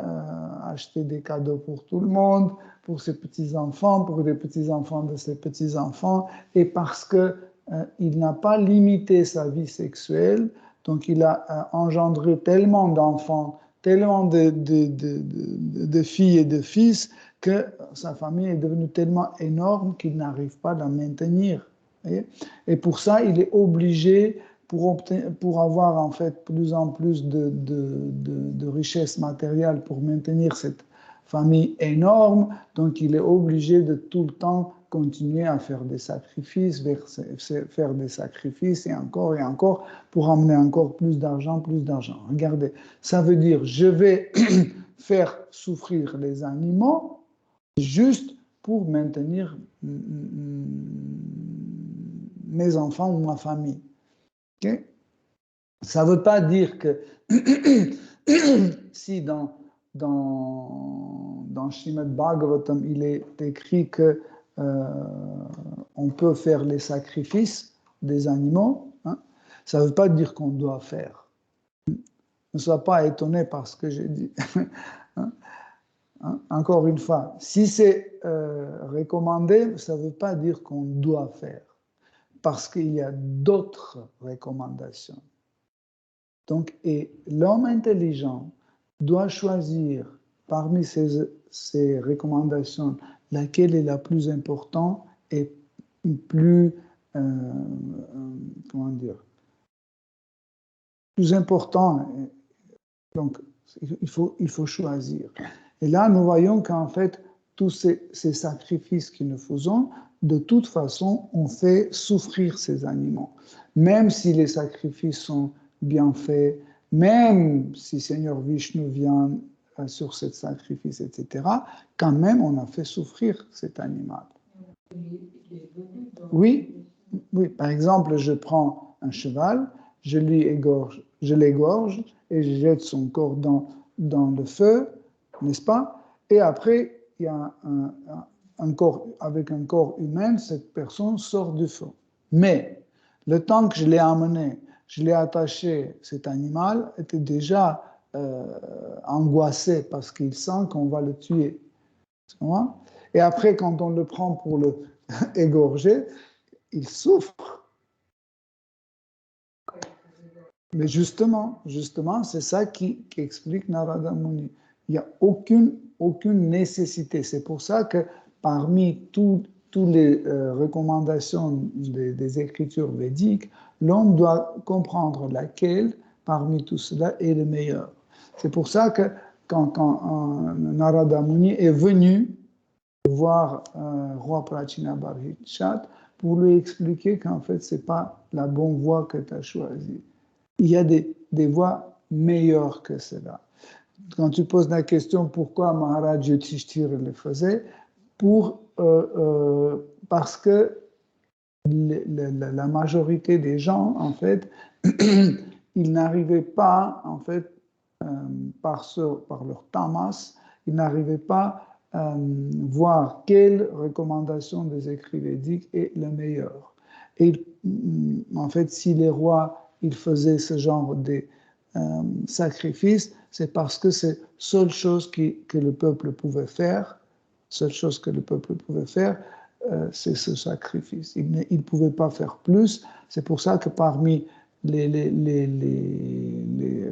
S1: acheter des cadeaux pour tout le monde, pour ses petits-enfants, pour les petits-enfants de ses petits-enfants, et parce que il n'a pas limité sa vie sexuelle, donc il a engendré tellement d'enfants, tellement de filles et de fils, que sa famille est devenue tellement énorme qu'il n'arrive pas à la maintenir. Et pour ça, il est obligé, pour avoir en fait plus en plus de richesses matérielles pour maintenir cette famille énorme, donc il est obligé de tout le temps continuer à faire des sacrifices, faire des sacrifices et encore pour amener encore plus d'argent, plus d'argent. Regardez, ça veut dire je vais faire souffrir les animaux juste pour maintenir mes enfants ou ma famille. Okay? Ça ne veut pas dire que si dans Srimad Bhagavatam, il est écrit que on peut faire les sacrifices des animaux, hein, ça ne veut pas dire qu'on doit faire. Ne sois pas étonné par ce que j'ai dit. Hein? Encore une fois, si c'est recommandé, ça ne veut pas dire qu'on doit faire, parce qu'il y a d'autres recommandations. Donc, et l'homme intelligent doit choisir parmi ces recommandations laquelle est la plus importante et plus, comment dire, plus important. Donc, il faut choisir. Et là, nous voyons qu'en fait, tous ces sacrifices que nous faisons, de toute façon, on fait souffrir ces animaux. Même si les sacrifices sont bien faits, même si Seigneur Vishnu vient sur ce sacrifice, etc., quand même, on a fait souffrir cet animal. Oui, oui. Par exemple, je prends un cheval, je l'égorge et je jette son corps dans le feu, n'est-ce pas? Et après, il y a un corps, avec un corps humain, cette personne sort du feu. Mais le temps que je l'ai amené, je l'ai attaché, cet animal était déjà angoissé parce qu'il sent qu'on va le tuer. Et après, quand on le prend pour le égorger, il souffre. Mais justement, c'est ça qui explique Narada Muni. Il n'y a aucune nécessité. C'est pour ça que parmi toutes les recommandations des écritures védiques, l'homme doit comprendre laquelle parmi tout cela est le meilleur. C'est pour ça que quand Narada Muni est venu voir roi Prachina Parikshit pour lui expliquer qu'en fait, ce n'est pas la bonne voie que tu as choisie. Il y a des voies meilleures que cela. Quand tu poses la question pourquoi Maharaj Yudhishthira le faisait, parce que la majorité des gens, en fait, ils n'arrivaient pas, en fait, par leur tamas, ils n'arrivaient pas à voir quelle recommandation des écrits védiques est la meilleure. Et en fait, si les rois ils faisaient ce genre de sacrifices, c'est parce que c'est la seule chose que le peuple pouvait faire, c'est ce sacrifice. Il ne pouvait pas faire plus. C'est pour ça que parmi les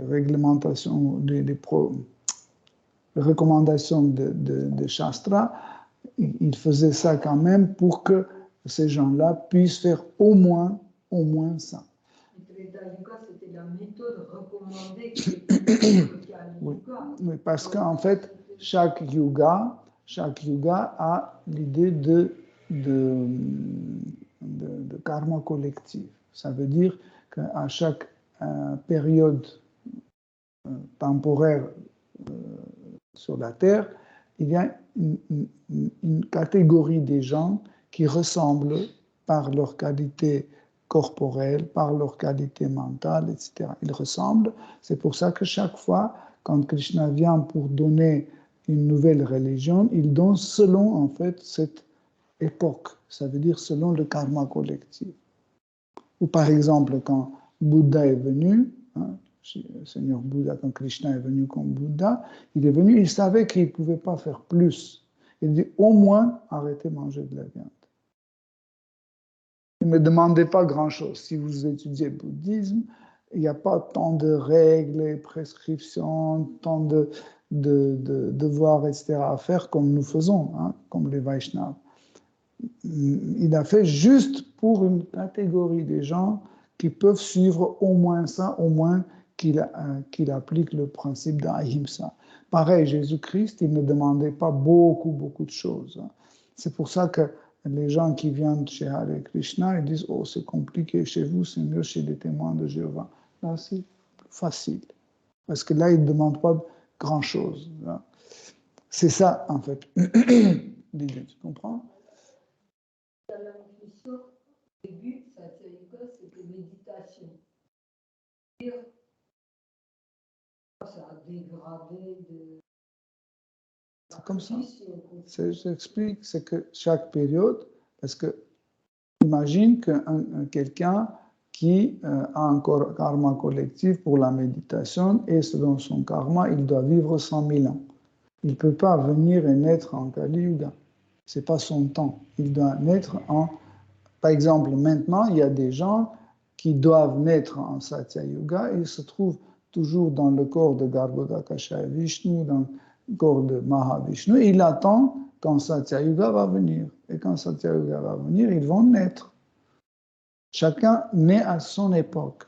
S1: réglementations, les recommandations de Shastra, il faisait ça quand même pour que ces gens-là puissent faire au moins ça.
S3: C'était la méthode recommandée
S1: oui, parce qu'en fait, chaque yuga a l'idée de karma collectif. Ça veut dire qu'à chaque période temporaire sur la Terre, il y a une catégorie des gens qui ressemblent par leur qualité corporelle, par leur qualité mentale, etc. Ils ressemblent. C'est pour ça que chaque fois, quand Krishna vient pour donner une nouvelle religion, il donne selon, en fait, cette époque. Ça veut dire selon le karma collectif. Ou par exemple, quand Bouddha est venu, hein, Seigneur Bouddha, quand Krishna est venu comme Bouddha, il est venu, il savait qu'il ne pouvait pas faire plus. Il dit au moins arrêtez de manger de la viande. Il ne me demandait pas grand-chose. Si vous étudiez le bouddhisme, il n'y a pas tant de règles et prescriptions, tant de devoirs, etc. à faire comme nous faisons, hein, comme les Vaishnavas. Il a fait juste pour une catégorie des gens qui peuvent suivre au moins ça, au moins qu'il applique le principe d'Ahimsa. Pareil, Jésus-Christ, il ne demandait pas beaucoup de choses. C'est pour ça que les gens qui viennent chez Hare Krishna, ils disent « Oh, c'est compliqué chez vous, c'est mieux chez les témoins de Jéhovah. » Là, c'est facile, parce que là, ils ne demandent pas grand-chose. C'est ça, en fait, l'idée, tu comprends?
S3: Dans la définition, au début, Satya Yoga, c'était méditation. Ça a dégradé de...
S1: C'est comme ça. J'explique, c'est que chaque période, parce que imagine que quelqu'un qui a un karma collectif pour la méditation et selon son karma, il doit vivre 100 000 ans. Il ne peut pas venir et naître en Kali Yuga. Ce n'est pas son temps. Il doit naître en... Par exemple, maintenant, il y a des gens qui doivent naître en Satya Yuga et ils se trouvent toujours dans le corps de Garbhodakasha Vishnu, dans le corps de Mahavishnu. Il attend quand Satya Yuga va venir. Et quand Satya Yuga va venir, ils vont naître. Chacun naît à son époque.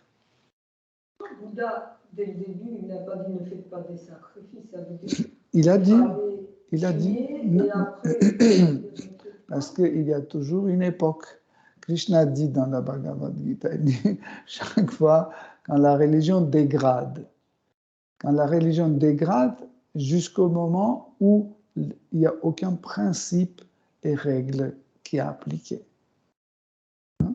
S3: Bouddha, dès le début, il n'a pas dit ne faites pas des sacrifices. Ça veut dire
S1: il a dit,
S3: et après,
S1: parce qu'il y a toujours une époque. Krishna dit dans la Bhagavad Gita, il dit chaque fois quand la religion dégrade, jusqu'au moment où il n'y a aucun principe et règle qui est appliqué. Hein?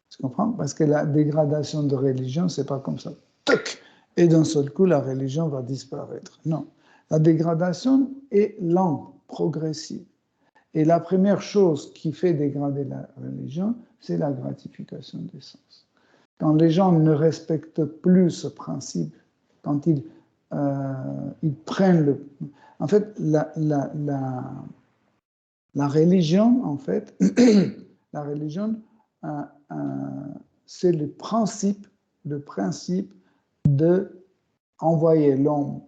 S1: Tu comprends? Parce que la dégradation de religion, c'est pas comme ça. Et d'un seul coup, la religion va disparaître. Non. La dégradation est lente, progressive. Et la première chose qui fait dégrader la religion, c'est la gratification des sens. Quand les gens ne respectent plus ce principe, quand ils prennent le... En fait, la religion, en fait, la religion, c'est le principe de envoyer l'homme,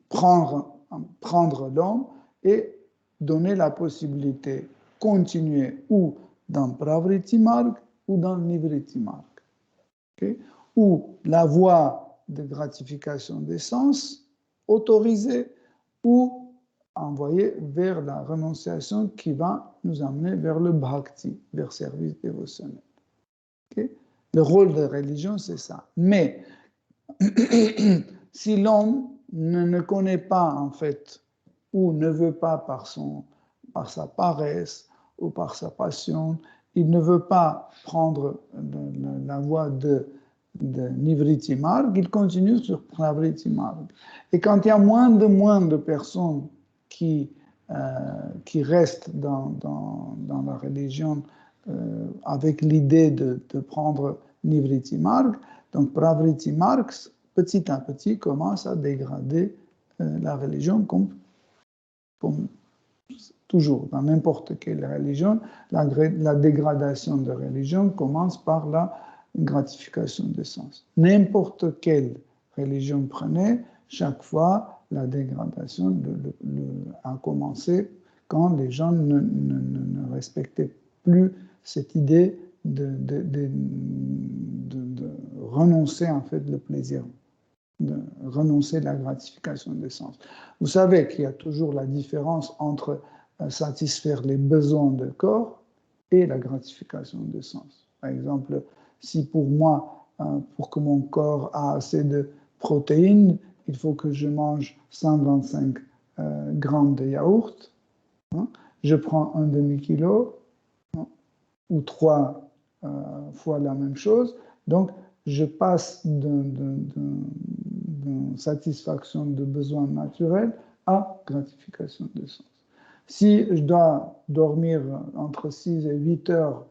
S1: prendre l'homme et donner la possibilité continuer ou dans Pravriti Marg ou dans Nivriti Marg. Okay? Ou la voie de gratification des sens autorisée ou envoyée vers la renonciation qui va nous amener vers le bhakti, vers le service dévotionnel. Okay? Le rôle de la religion, c'est ça. Mais si l'homme ne connaît pas, en fait, ou ne veut pas par sa paresse ou par sa passion, il ne veut pas prendre la voie de Nivriti Marg, il continue sur Pravriti Marg. Et quand il y a moins de personnes qui restent dans la religion avec l'idée de prendre Nivriti Marg, donc Pravriti Marg, petit à petit, commence à dégrader la religion comme toujours, dans n'importe quelle religion, la dégradation de religion commence par la gratification des sens. N'importe quelle religion prenait, chaque fois, la dégradation a commencé quand les gens ne respectaient plus cette idée de renoncer en fait le plaisir, de renoncer à la gratification des sens. Vous savez qu'il y a toujours la différence entre satisfaire les besoins du corps et la gratification des sens. Par exemple, si pour moi, pour que mon corps ait assez de protéines, il faut que je mange 125 grammes de yaourt, hein, je prends un demi-kilo, ou 3 fois la même chose. Donc, je passe d'une satisfaction de besoins naturels à gratification de sens. Si je dois dormir entre 6 et 8 heures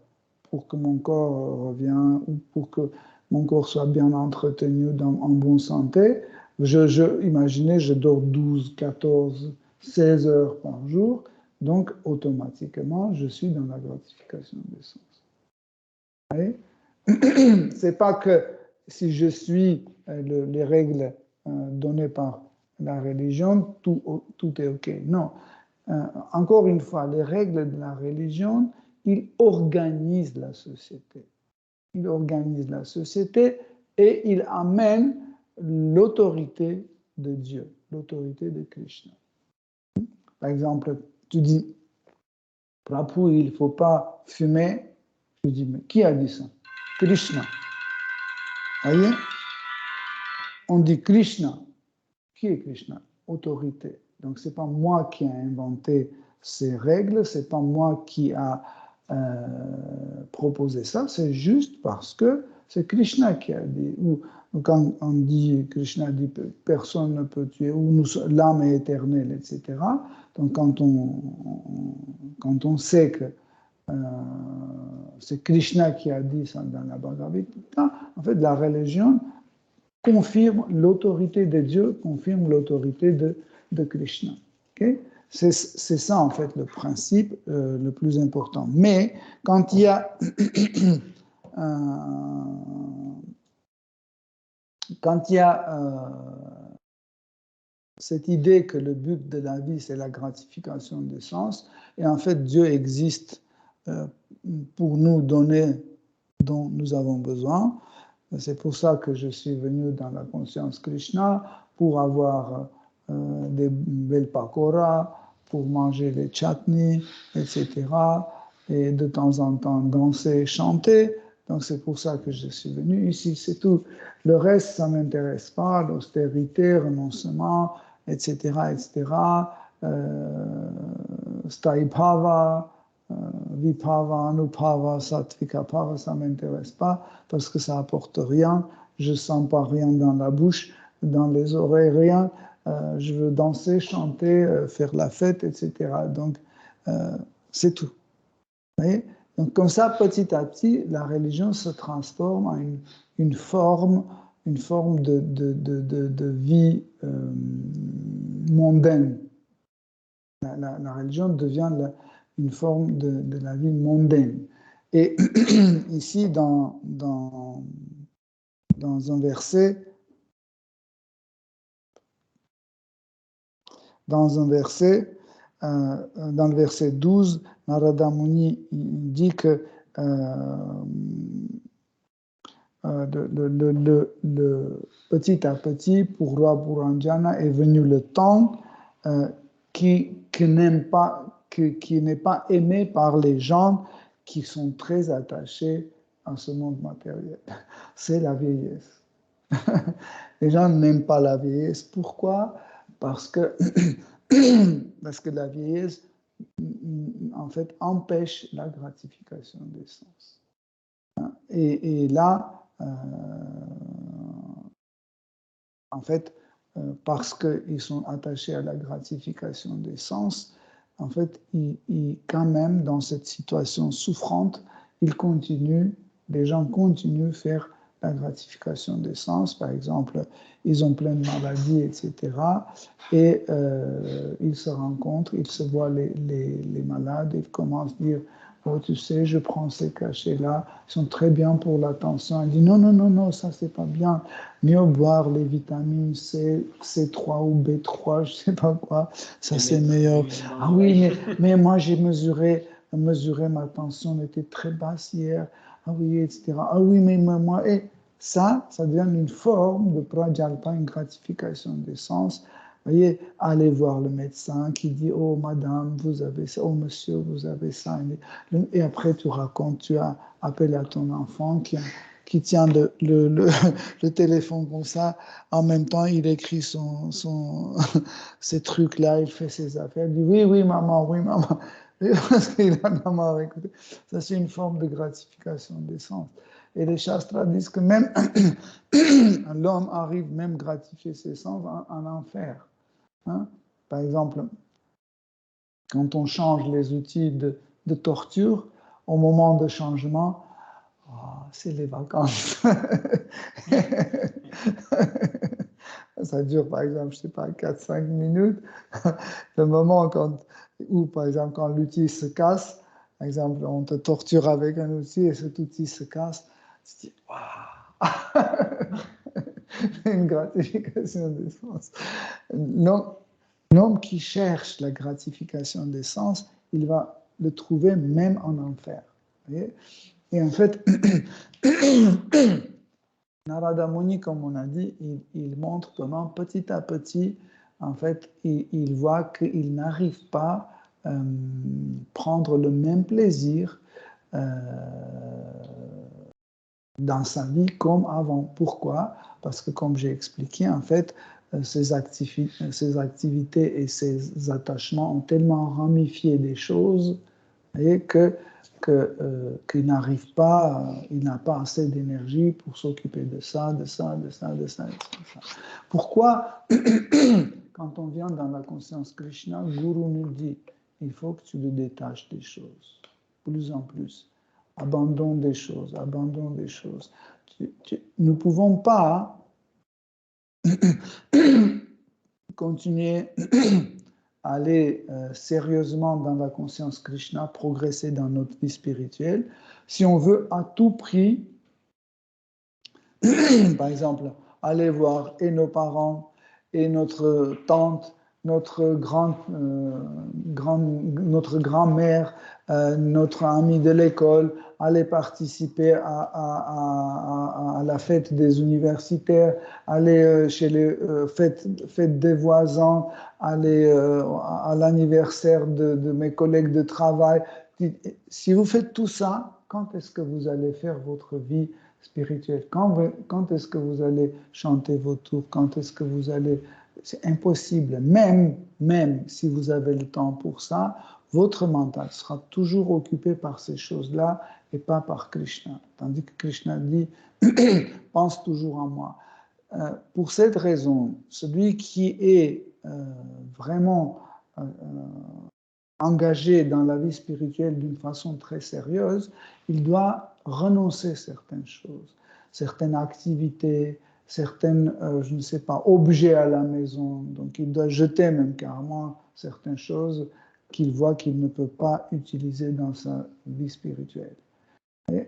S1: pour que mon corps revienne ou pour que mon corps soit bien entretenu en bonne santé, imaginez, je dors 12, 14, 16 heures par jour, donc automatiquement, je suis dans la gratification des sens. Vous voyez? C'est pas que si je suis les règles données par la religion, tout est OK. Non. Encore une fois, les règles de la religion, ils organisent la société. Ils organisent la société et ils amènent l'autorité de Dieu, l'autorité de Krishna. Par exemple, tu dis, Prabhu, il ne faut pas fumer. Je dis, mais qui a dit ça? Krishna. Voyez? On dit Krishna. Qui est Krishna? Autorité. Donc, ce n'est pas moi qui ai inventé ces règles, ce n'est pas moi qui a proposé ça, c'est juste parce que c'est Krishna qui a dit, ou quand on dit, Krishna dit, personne ne peut tuer, ou l'âme est éternelle, etc. Donc, quand on sait que c'est Krishna qui a dit ça dans la Bhagavad Gita, en fait, la religion confirme l'autorité de Dieu, confirme l'autorité de Krishna. Okay? C'est ça, en fait, le principe le plus important. Mais quand il y a cette idée que le but de la vie, c'est la gratification des sens, et en fait, Dieu existe pour nous donner dont nous avons besoin. C'est pour ça que je suis venu dans la conscience Krishna, pour avoir des belles pakoras, pour manger les chutneys, etc. Et de temps en temps danser, chanter. Donc c'est pour ça que je suis venu ici, c'est tout. Le reste, ça ne m'intéresse pas, l'austérité, renoncement, etc., etc. Sthaibhava, Vibhava, Anubhava, Sattvika Bhava, ça ne m'intéresse pas parce que ça n'apporte rien. Je ne sens pas rien dans la bouche, dans les oreilles, rien. Je veux danser, chanter, faire la fête, etc. Donc, c'est tout. Vous voyez? Donc, comme ça, petit à petit, la religion se transforme en une forme de vie mondaine. La religion devient une forme de la vie mondaine. Et ici, dans un verset, dans le verset 12, Narada Muni dit que petit à petit, pour Roi Puranjana, est venu le temps qui n'est pas aimé par les gens qui sont très attachés à ce monde matériel. C'est la vieillesse. Les gens n'aiment pas la vieillesse. Pourquoi? Parce que la vieillesse, en fait, empêche la gratification des sens. Et là, en fait, parce qu'ils sont attachés à la gratification des sens, en fait, quand même, dans cette situation souffrante, les gens continuent à faire la gratification des sens. Par exemple, ils ont plein de maladies, etc. Et ils se rencontrent, ils se voient les malades, ils commencent à dire, oh, tu sais, je prends ces cachets-là, ils sont très bien pour la tension. Elle dit, non, ça c'est pas bien. Mieux boire les vitamines C, C3 ou B3, je sais pas quoi, ça c'est meilleur. Ah oui, mais moi j'ai mesuré ma tension, elle était très basse hier. Ah oui, etc. Ah oui, mais moi, et ça devient une forme de prajalpa, une gratification des sens. Vous voyez, allez voir le médecin qui dit, oh madame, vous avez ça, oh monsieur, vous avez ça. Et après, tu racontes, tu as appelé à ton enfant qui tient le téléphone comme ça. En même temps, il écrit ces trucs-là, il fait ses affaires. Il dit, oui, maman, oui, maman. Et parce qu'il en a marre, écoutez. Ça, c'est une forme de gratification des sens. Et les Shastras disent que même l'homme arrive même gratifier ses sens en enfer. Hein? Par exemple, quand on change les outils de torture, au moment de changement, c'est les vacances. Ça dure, par exemple, je ne sais pas, 4-5 minutes. Le moment où, par exemple, quand l'outil se casse, par exemple, on te torture avec un outil et cet outil se casse, tu te dis, waouh, une gratification des sens. L'homme qui cherche la gratification des sens, il va le trouver même en enfer. Vous voyez? Et en fait, Narada Muni, comme on a dit, il montre comment petit à petit, en fait, il voit qu'il n'arrive pas à prendre le même plaisir dans sa vie comme avant. Pourquoi? Parce que, comme j'ai expliqué, en fait, ces activités et ces attachements ont tellement ramifié des choses et qu'il n'arrive pas, il n'a pas assez d'énergie pour s'occuper de ça, de ça, de ça, de ça, de ça. Pourquoi, quand on vient dans la conscience Krishna, Guru nous dit, il faut que tu te détaches des choses, plus en plus. Abandonne des choses, abandonne des choses. Nous ne pouvons pas continuer à aller sérieusement dans la conscience Krishna, progresser dans notre vie spirituelle, si on veut à tout prix, par exemple, aller voir et nos parents, et notre tante, notre grand-mère, notre ami de l'école, aller participer à la fête des universitaires, aller chez les fêtes des voisins, aller à l'anniversaire de mes collègues de travail. Si vous faites tout ça, quand est-ce que vous allez faire votre vie spirituelle? Quand est-ce que vous allez chanter vos tours? Quand est-ce que vous allez... C'est impossible. Même si vous avez le temps pour ça, votre mental sera toujours occupé par ces choses-là et pas par Krishna. Tandis que Krishna dit, pense toujours en moi. Pour cette raison, celui qui est vraiment engagé dans la vie spirituelle d'une façon très sérieuse, il doit renoncer certaines choses, certaines activités, certaines, je ne sais pas, objets à la maison. Donc il doit jeter même carrément certaines choses qu'il voit qu'il ne peut pas utiliser dans sa vie spirituelle. Et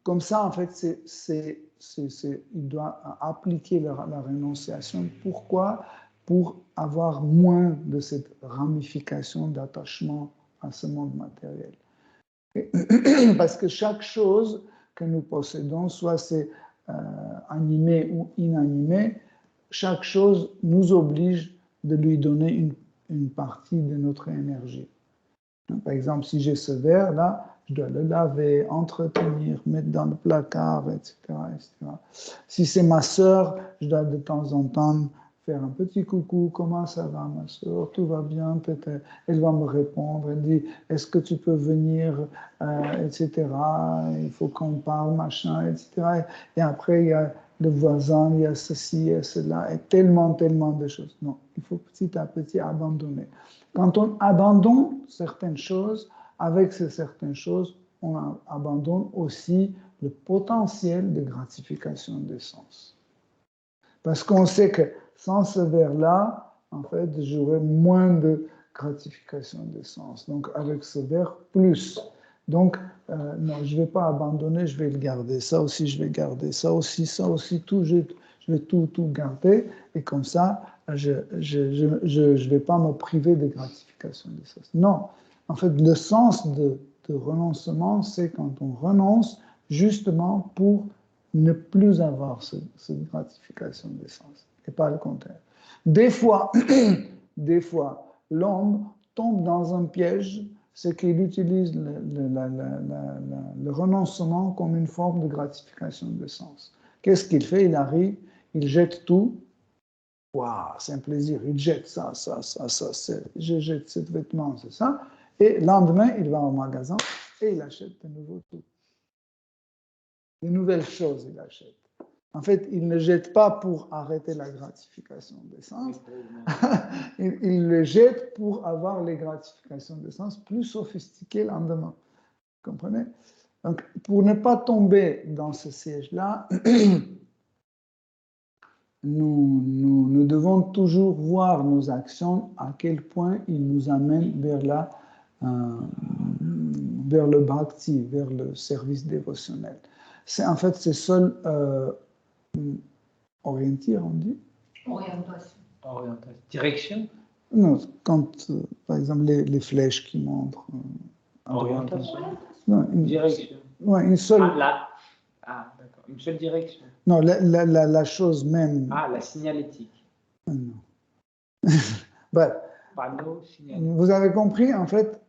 S1: comme ça, en fait, il doit appliquer la renonciation. Pourquoi? Pour avoir moins de cette ramification d'attachement à ce monde matériel. Parce que chaque chose que nous possédons, soit c'est animé ou inanimé, chaque chose nous oblige de lui donner une partie de notre énergie. Par exemple, si j'ai ce verre-là, je dois le laver, entretenir, mettre dans le placard, etc. etc. Si c'est ma sœur, je dois de temps en temps faire un petit coucou, comment ça va ma sœur, tout va bien, peut-être. Elle va me répondre, elle dit, est-ce que tu peux venir, etc. Il faut qu'on parle, machin, etc. Et après, il y a le voisin, il y a ceci, il y a cela, et tellement de choses. Non, il faut petit à petit abandonner. Quand on abandonne certaines choses, avec ces certaines choses, on abandonne aussi le potentiel de gratification des sens. Parce qu'on sait que sans ce verre-là, en fait, j'aurai moins de gratification des sens. Donc, avec ce verre, plus. Donc, non, je ne vais pas abandonner, je vais le garder. Ça aussi, je vais garder. Ça aussi, tout, je vais tout garder. Et comme ça, je ne vais pas me priver de gratification des sens. Non, en fait, le sens de renoncement, c'est quand on renonce justement pour ne plus avoir cette gratification des sens, et pas le contraire. Des fois, l'homme tombe dans un piège, c'est qu'il utilise le renoncement comme une forme de gratification des sens. Qu'est-ce qu'il fait? Il arrive, il jette tout. Waouh, c'est un plaisir. Il jette ça. Je jette ce vêtement, c'est ça. Et le lendemain, il va au magasin et il achète de nouveau tout. De nouvelles choses, il achète. En fait, il ne jette pas pour arrêter la gratification des sens. Il le jette pour avoir les gratifications des sens plus sophistiquées le lendemain. Vous comprenez? Donc, pour ne pas tomber dans ce siège-là, nous devons toujours voir nos actions, à quel point ils nous amènent vers le bhakti, vers le service dévotionnel. En fait, c'est seul orientir, on dit?
S3: Orientation.
S2: Direction?
S1: Non, quand, par exemple, les flèches qui montrent à droite.
S2: Orientation.
S1: Non,
S2: Direction.
S1: Ouais, une seule.
S2: D'accord. Une seule direction.
S1: Non, la chose même.
S2: La signalétique.
S1: Non. Bref.
S2: Panneau, signalétique.
S1: Vous avez compris, en fait,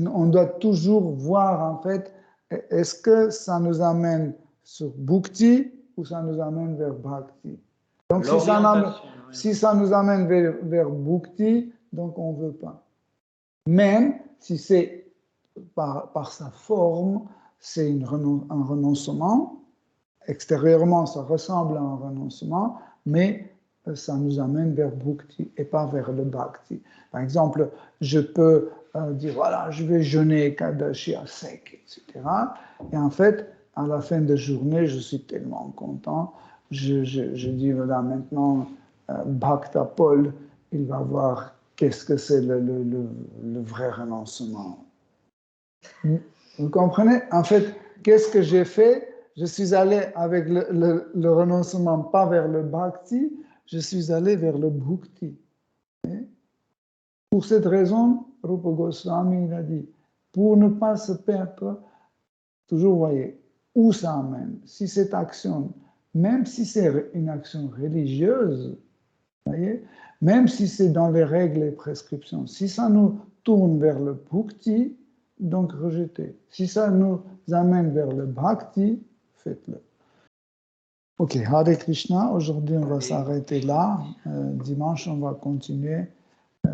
S1: on doit toujours voir, en fait, est-ce que ça nous amène sur Bhukti ou ça nous amène vers Bhakti. Donc, si ça nous amène vers Bhukti, donc on ne veut pas. Même si c'est par sa forme, c'est un renoncement. Extérieurement, ça ressemble à un renoncement, mais ça nous amène vers Bhukti et pas vers le Bhakti. Par exemple, je peux dire, voilà, je vais jeûner Kadashi à sec, etc. Et en fait, à la fin de journée, je suis tellement content. Je dis, voilà, maintenant, Bhakta Paul, il va voir qu'est-ce que c'est le vrai renoncement. Vous comprenez? En fait, qu'est-ce que j'ai fait? Je suis allé avec le renoncement, pas vers le bhakti, je suis allé vers le bhukti. Pour cette raison, Rupa Goswami a dit, pour ne pas se perdre, toujours voyez, où ça amène. Si cette action, même si c'est une action religieuse, voyez, même si c'est dans les règles et prescriptions, si ça nous tourne vers le bhukti, donc rejetez. Si ça nous amène vers le bhakti, faites-le. Ok, Hare Krishna, aujourd'hui on va s'arrêter là. Dimanche, on va continuer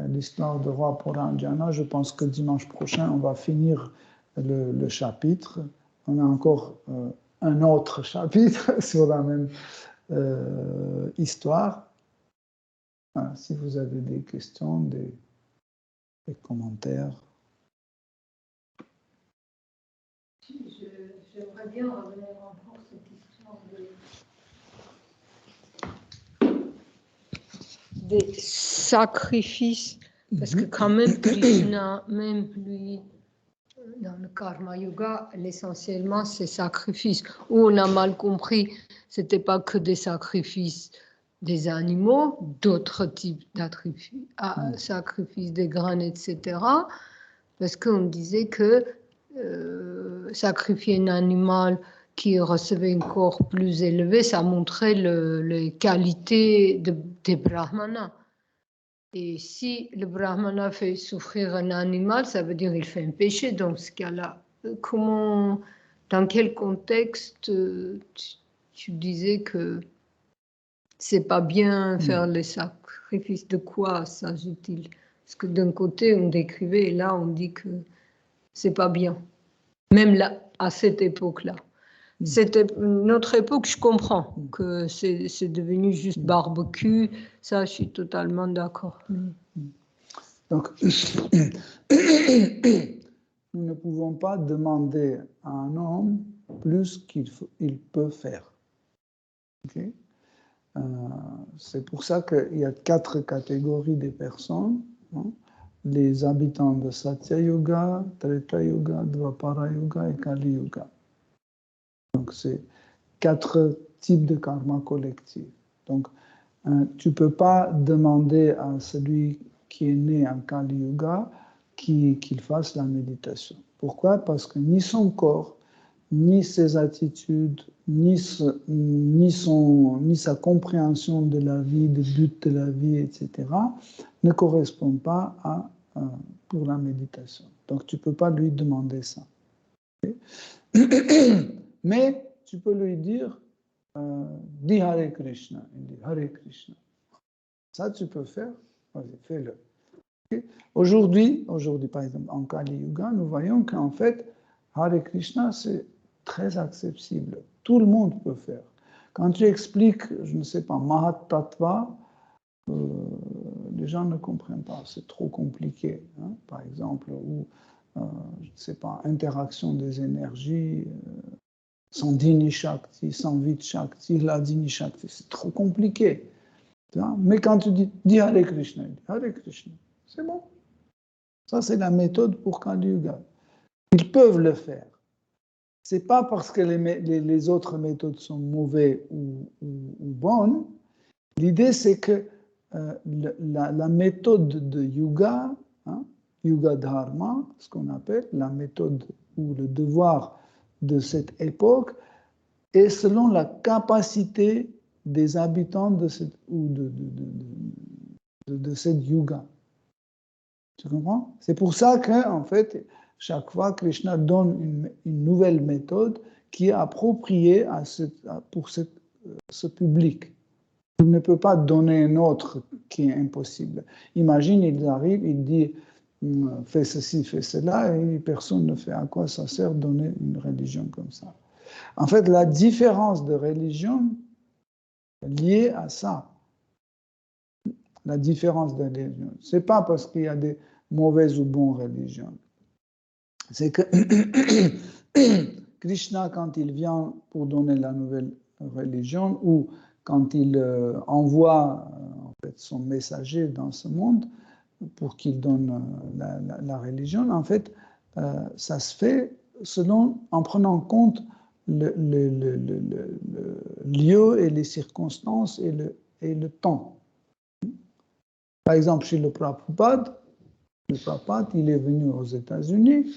S1: l'histoire de roi Puranjana. Je pense que dimanche prochain, on va finir le chapitre. On a encore un autre chapitre sur la même histoire. Voilà, si vous avez des questions, des commentaires.
S3: J'aimerais bien revenir encore sur cette histoire des sacrifices, parce que quand même Krishna, même lui, dans le Karma Yoga, essentiellement c'est sacrifices. Où on a mal compris, c'était pas que des sacrifices des animaux, d'autres types de sacrifices des graines, etc. Parce qu'on disait que sacrifier un animal qui recevait un corps plus élevé, ça montrait les qualités des brahmanas. Et si le brahmana fait souffrir un animal, ça veut dire qu'il fait un péché. Dans ce cas-là, dans quel contexte tu disais que c'est pas bien faire les sacrifices? De quoi s'agit-il? Parce que d'un côté, on décrivait, et là, on dit que c'est pas bien. Même là, à cette époque-là. C'était notre époque, je comprends que c'est devenu juste barbecue. Ça, je suis totalement d'accord.
S1: Donc, nous ne pouvons pas demander à un homme plus qu'il peut faire. Okay? C'est pour ça qu'il y a 4 catégories de personnes. Hein? Les habitants de Satya Yuga, Treta Yuga, Dvapara Yuga et Kali Yuga. Donc, c'est 4 types de karma collectif. Donc, tu ne peux pas demander à celui qui est né en Kali Yuga qu'il fasse la méditation. Pourquoi? Parce que ni son corps, ni ses attitudes, ni sa compréhension de la vie, du but de la vie, etc., ne correspondent pas pour la méditation. Donc, tu ne peux pas lui demander ça. Okay? Mais tu peux lui dire, dis Hare Krishna. Il dit Hare Krishna. Ça, tu peux faire. Vas-y, fais-le. Okay? Aujourd'hui, par exemple, en Kali Yuga, nous voyons qu'en fait, Hare Krishna, c'est très accessible. Tout le monde peut faire. Quand tu expliques, je ne sais pas, Mahat Tattva, les gens ne comprennent pas, c'est trop compliqué. Hein, par exemple, ou, je ne sais pas, interaction des énergies, sans Dini Shakti, sans Vit Shakti, la Dini Shakti, c'est trop compliqué. Mais quand tu dis Hare Krishna, c'est bon. Ça, c'est la méthode pour Kali Yuga. Ils peuvent le faire. Ce n'est pas parce que les autres méthodes sont mauvaises ou bonnes. L'idée, c'est que la méthode de Yuga, hein, Yuga Dharma, ce qu'on appelle la méthode ou le devoir de cette époque, est selon la capacité des habitants de cette, ou de cette Yuga. Tu comprends? C'est pour ça qu'en fait, chaque fois, Krishna donne une nouvelle méthode qui est appropriée pour ce public. Il ne peut pas donner une autre qui est impossible. Imagine, il arrive, il dit fais ceci, fais cela, et personne ne fait. À quoi ça sert de donner une religion comme ça? En fait, la différence de religion est liée à ça. La différence de religion. Ce n'est pas parce qu'il y a des mauvaises ou bonnes religions. C'est que Krishna, quand il vient pour donner la nouvelle religion, ou quand il envoie en fait, son messager dans ce monde pour qu'il donne la religion, en fait, ça se fait en prenant en compte le lieu et les circonstances et le temps. Par exemple, chez le Prabhupada, il est venu aux États-Unis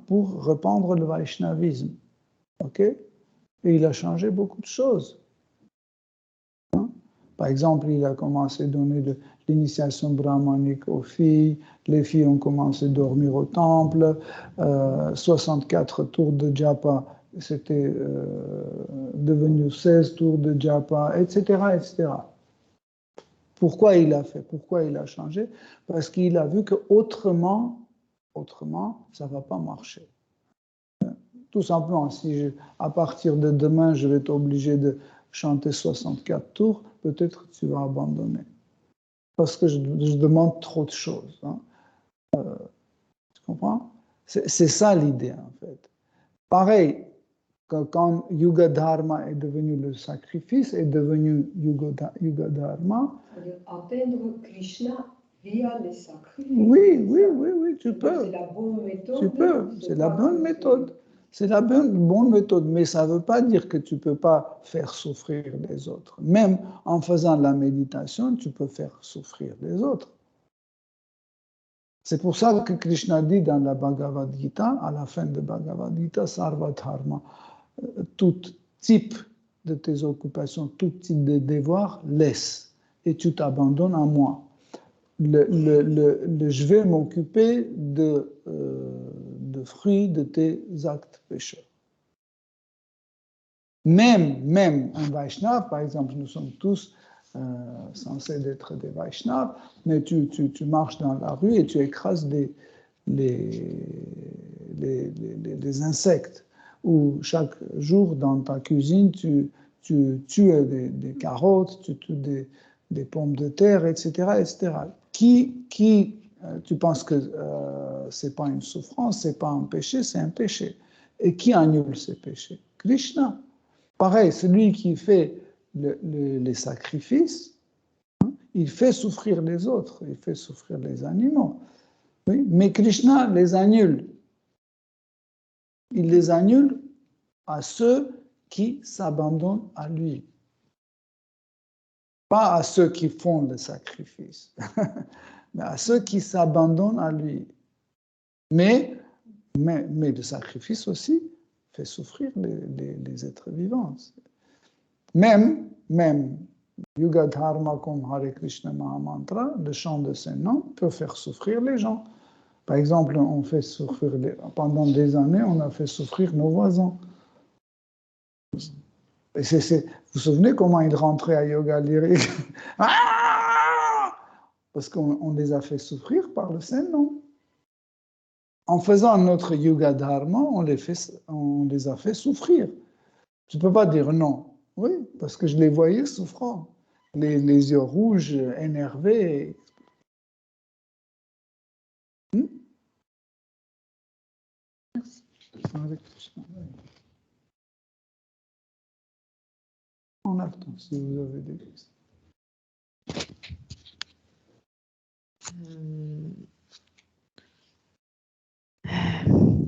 S1: pour répandre le Vaishnavisme. Okay? Et il a changé beaucoup de choses. Par exemple, il a commencé à donner l'initiation brahmanique aux filles, les filles ont commencé à dormir au temple, 64 tours de japa, c'était devenu 16 tours de japa, etc., etc. Pourquoi il a fait? Pourquoi il a changé? Parce qu'il a vu qu'autrement, ça ne va pas marcher. Tout simplement, si à partir de demain, je vais être obligé de chanter 64 tours, peut-être tu vas abandonner. Parce que je demande trop de choses. Hein. Tu comprends? C'est ça l'idée, en fait. Pareil, quand Yuga Dharma est devenu le sacrifice, est devenu Yuga Dharma.
S3: Atteindre Krishna via les sacrifices.
S1: Oui, tu peux.
S3: C'est la bonne méthode.
S1: Tu peux, c'est la bonne méthode. C'est la bonne méthode, mais ça ne veut pas dire que tu ne peux pas faire souffrir les autres. Même en faisant la méditation, tu peux faire souffrir les autres. C'est pour ça que Krishna dit dans la Bhagavad Gita, à la fin de Bhagavad Gita, Sarva Dharma, tout type de tes occupations, tout type de devoirs, laisse et tu t'abandonnes à moi. Je vais m'occuper de fruits de tes actes pécheurs. Même un Vaishnav, par exemple, nous sommes tous censés être des Vaishnavas, mais tu marches dans la rue et tu écrases les insectes, ou chaque jour dans ta cuisine, tu tues des carottes, tu tues des pommes de terre, etc., etc. Tu penses que c'est pas une souffrance, c'est pas un péché, c'est un péché. Et qui annule ces péchés? Krishna. Pareil, celui qui fait les sacrifices, il fait souffrir les autres, il fait souffrir les animaux. Oui, mais Krishna les annule. Il les annule à ceux qui s'abandonnent à lui. Pas à ceux qui font le sacrifice, mais à ceux qui s'abandonnent à lui. Mais le sacrifice aussi fait souffrir les êtres vivants. Même Yuga Dharma comme Hare Krishna Mahamantra, le chant de ses noms, peut faire souffrir les gens. Par exemple, pendant des années, on a fait souffrir nos voisins. Et vous vous souvenez comment il rentrait à Yoga Lyrique? Parce qu'on les a fait souffrir par le sein, non. En faisant notre yoga dharma, on les a fait souffrir. Tu ne peux pas dire non. Oui, parce que je les voyais souffrant. Les yeux rouges, énervés. On attend si vous avez des questions.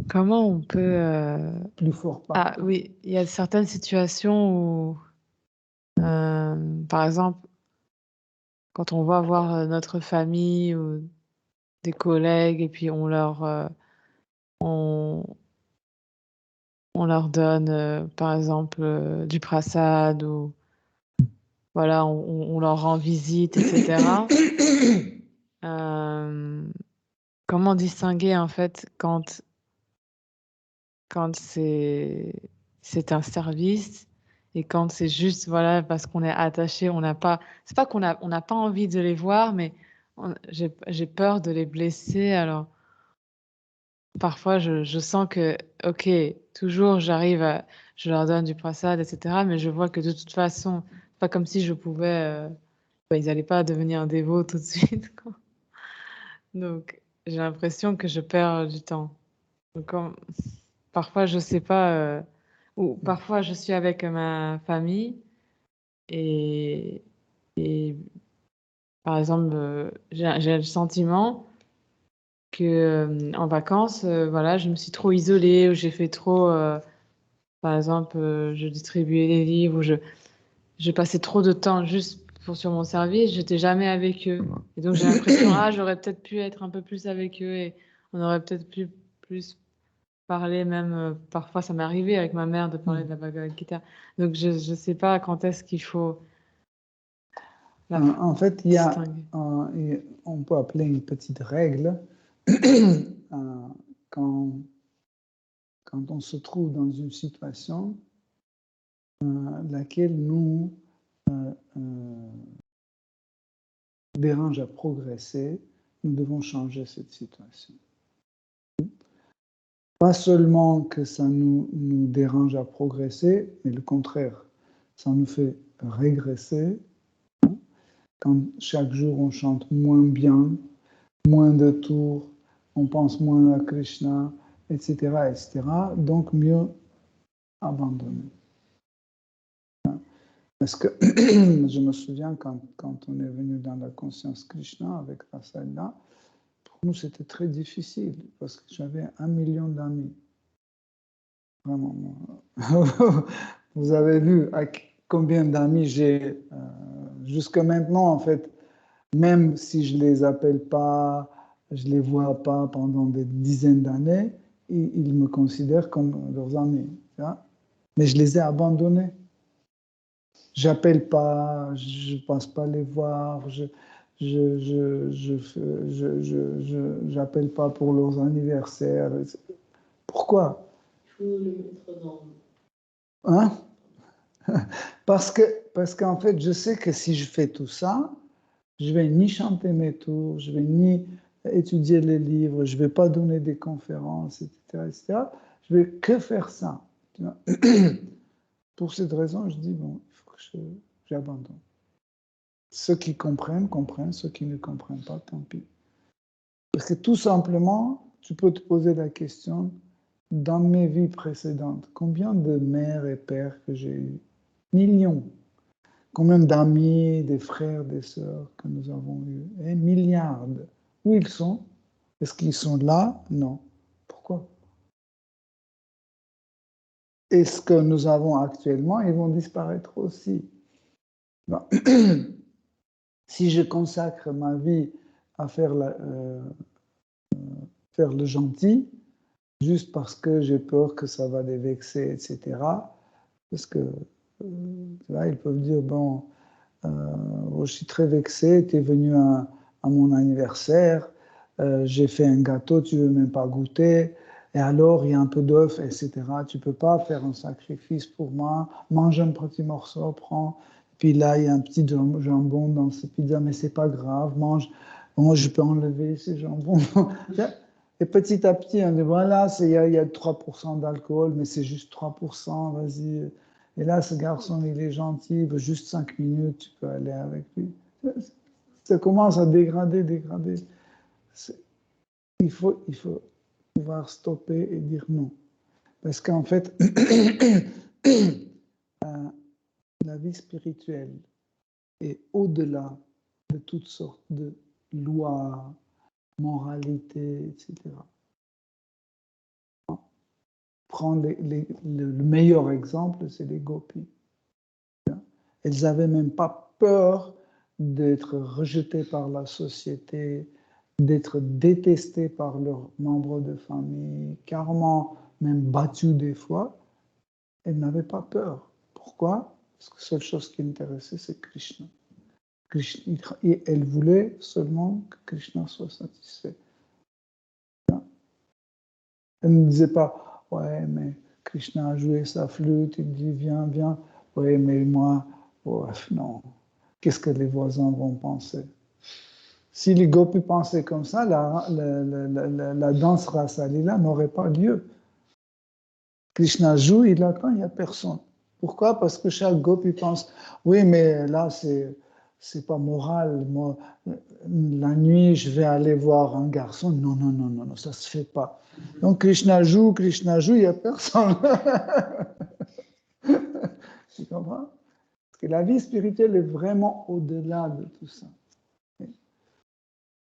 S4: Comment on peut...
S1: Plus fort.
S4: Ah oui, il y a certaines situations où, par exemple, quand on va voir notre famille ou des collègues et puis on leur donne, par exemple, du prasad ou voilà, on leur rend visite, etc. Comment distinguer en fait quand c'est un service et quand c'est juste voilà parce qu'on est attaché, on n'a pas, c'est pas qu'on n'a pas envie de les voir, mais j'ai peur de les blesser. Alors parfois je sens que ok, toujours je leur donne du prasad, etc. Mais je vois que de toute façon, pas comme si je pouvais, ils n'allaient pas devenir dévots tout de suite, quoi. Donc j'ai l'impression que je perds du temps. Donc, parfois, je sais pas, ou parfois je suis avec ma famille et par exemple, j'ai le sentiment que en vacances, voilà, je me suis trop isolée ou j'ai fait trop, par exemple, je distribuais les livres ou je passais trop de temps juste sur mon service, j'étais jamais avec eux. Et donc j'ai l'impression, j'aurais peut-être pu être un peu plus avec eux et on aurait peut-être pu plus parler même, parfois ça m'est arrivé avec ma mère de parler de la Bhagavad Gita. Donc je ne sais pas quand est-ce qu'il faut
S1: en fait, il y a, on peut appeler une petite règle quand on se trouve dans une situation laquelle nous dérange à progresser, nous devons changer cette situation. Pas seulement que ça nous dérange à progresser, mais le contraire, ça nous fait régresser. Quand chaque jour on chante moins bien, moins de tours, on pense moins à Krishna, etc., etc., donc mieux abandonner. Parce que je me souviens quand on est venu dans la conscience Krishna avec Rasalda, pour nous c'était très difficile parce que j'avais 1 million d'amis. Vraiment. Vous avez vu combien d'amis j'ai jusqu'à maintenant en fait, même si je les appelle pas, je les vois pas pendant des dizaines d'années, ils me considèrent comme leurs amis. Mais je les ai abandonnés. J'appelle pas, je passe pas les voir, j'appelle pas pour leurs anniversaires. Pourquoi?
S5: Il faut le mettre dans...
S1: Hein? Parce qu'en fait, je sais que si je fais tout ça, je vais ni chanter mes tours, je vais ni étudier les livres, je vais pas donner des conférences, etc., etc. Je vais que faire ça. Tu vois? Pour cette raison, je dis, bon, il faut que j'abandonne. Ceux qui comprennent, comprennent. Ceux qui ne comprennent pas, tant pis. Parce que tout simplement, tu peux te poser la question, dans mes vies précédentes, combien de mères et pères que j'ai eu? Millions. Combien d'amis, des frères, des sœurs que nous avons eus? Milliards. Où ils sont? Est-ce qu'ils sont là? Non. Pourquoi? Et ce que nous avons actuellement, ils vont disparaître aussi. Bon. Si je consacre ma vie à faire le gentil, juste parce que j'ai peur que ça va les vexer, etc., parce que là, ils peuvent dire, bon, je suis très vexé, tu es venu à mon anniversaire, j'ai fait un gâteau, tu ne veux même pas goûter, et alors il y a un peu d'œuf, etc. Tu ne peux pas faire un sacrifice pour moi, mange un petit morceau, prends, puis là il y a un petit jambon dans cette pizza, mais c'est pas grave, mange Bon, je peux enlever ces jambons. Et petit à petit, on dit, voilà, il y a 3% d'alcool, mais c'est juste 3%, vas-y. Et là, ce garçon, il est gentil, il veut juste 5 minutes, tu peux aller avec lui. Ça commence à dégrader. Il faut pouvoir stopper et dire non. Parce qu'en fait, la vie spirituelle est au-delà de toutes sortes de lois, moralité, etc. Prendre le meilleur exemple, c'est les gopis. Elles n'avaient même pas peur d'être rejetées par la société, d'être détestées par leurs membres de famille, carrément même battues des fois. Elles n'avaient pas peur. Pourquoi? Parce que la seule chose qui l'intéressait, c'est Krishna. Et elles voulaient seulement que Krishna soit satisfait. Elle ne disait pas, ouais, mais Krishna a joué sa flûte, il dit, viens. Oui, mais moi, non. Qu'est-ce que les voisins vont penser? Si les gopis pensaient comme ça, la danse Rasalila n'aurait pas lieu. Krishna joue, il attend, il n'y a personne. Pourquoi? Parce que chaque gopi pense, oui, mais là, c'est pas moral. Moi, la nuit, je vais aller voir un garçon. Non, ça se fait pas. Donc Krishna joue, il n'y a personne. Tu comprends? Parce que la vie spirituelle est vraiment au-delà de tout ça.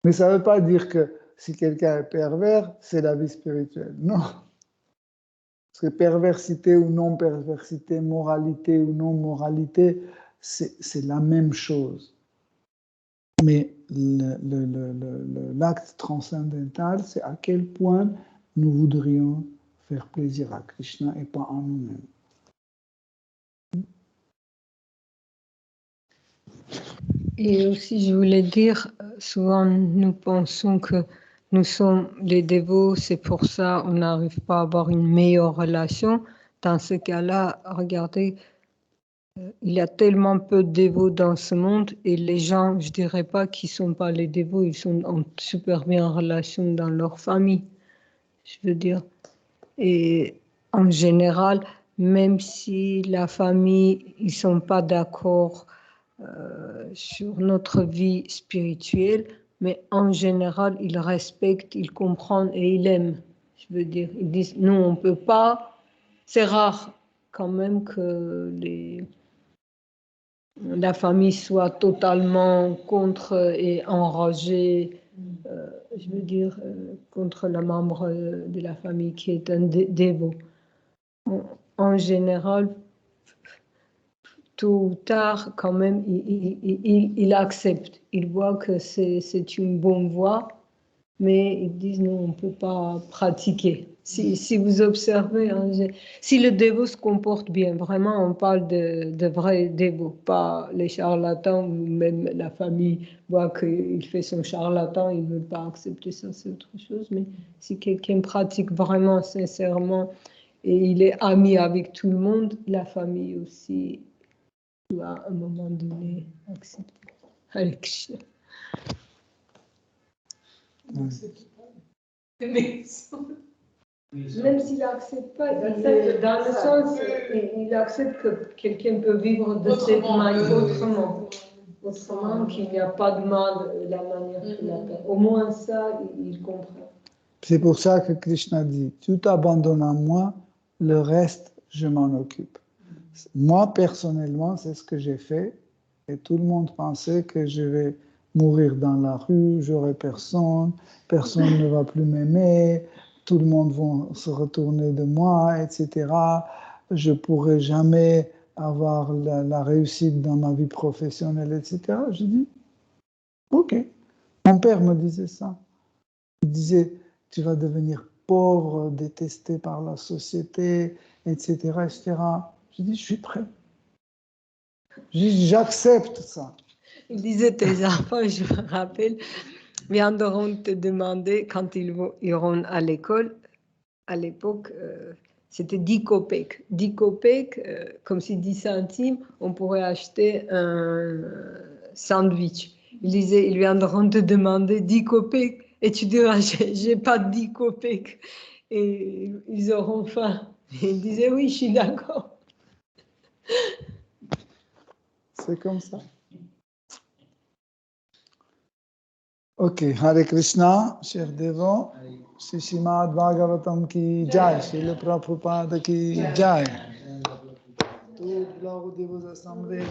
S1: Mais ça ne veut pas dire que si quelqu'un est pervers, c'est la vie spirituelle. Non. Parce que perversité ou non-perversité, moralité ou non-moralité, c'est la même chose. Mais l'acte transcendantal, c'est à quel point nous voudrions faire plaisir à Krishna et pas à nous-mêmes.
S3: Et aussi, je voulais dire, souvent nous pensons que nous sommes les dévots, c'est pour ça on n'arrive pas à avoir une meilleure relation. Dans ce cas-là, regardez, il y a tellement peu de dévots dans ce monde et les gens, je dirais pas qu'ils sont pas les dévots, ils sont en super bien relation dans leur famille, je veux dire. Et en général, même si la famille, ils sont pas d'accord sur notre vie spirituelle, mais en général, ils respectent, ils comprennent et ils aiment. Je veux dire, ils disent, nous, on ne peut pas. C'est rare quand même que la famille soit totalement contre et enragée, je veux dire, contre le membre de la famille qui est un dévot. En général, tôt ou tard, quand même, il accepte. Il voit que c'est une bonne voie, mais ils disent non, on ne peut pas pratiquer. Si vous observez, hein, si le dévot se comporte bien, vraiment, on parle de vrais dévots, pas les charlatans, ou même la famille voit qu'il fait son charlatan, il ne veut pas accepter ça, c'est autre chose. Mais si quelqu'un pratique vraiment, sincèrement, et il est ami avec tout le monde, la famille aussi doit à un moment donné accepter. Hare Krishna. Même s'il n'accepte pas, dans le sens, il accepte que quelqu'un peut vivre de cette manière autrement qu'il n'y a pas de mal la manière qu'il a fait. Au moins ça, il comprend.
S1: C'est pour ça que Krishna dit, tout abandonne à moi, le reste, je m'en occupe. Moi, personnellement, c'est ce que j'ai fait, et tout le monde pensait que je vais mourir dans la rue, j'aurai personne ne va plus m'aimer, tout le monde va se retourner de moi, etc. Je ne pourrai jamais avoir la réussite dans ma vie professionnelle, etc. Je dis, ok. Mon père me disait ça. Il disait, tu vas devenir pauvre, détesté par la société, etc., etc. Je dis, je suis prêt. J'accepte ça.
S3: Il disait, tes enfants, je me rappelle, viendront te demander, quand ils iront à l'école, à l'époque, c'était 10 kopecks. 10 kopecks, comme c'est 10 centimes, on pourrait acheter un sandwich. Il disait, ils viendront te demander 10 kopecks et tu diras, j'ai pas 10 kopecks. Et ils auront faim. Et il disait, oui, je suis d'accord.
S1: C'est comme ça. Ok, Hare Krishna, cher Devo, Srimad Bhagavatam ki jai, Srila Prabhupada ki jai. Tout gloire aux dévots assemblés.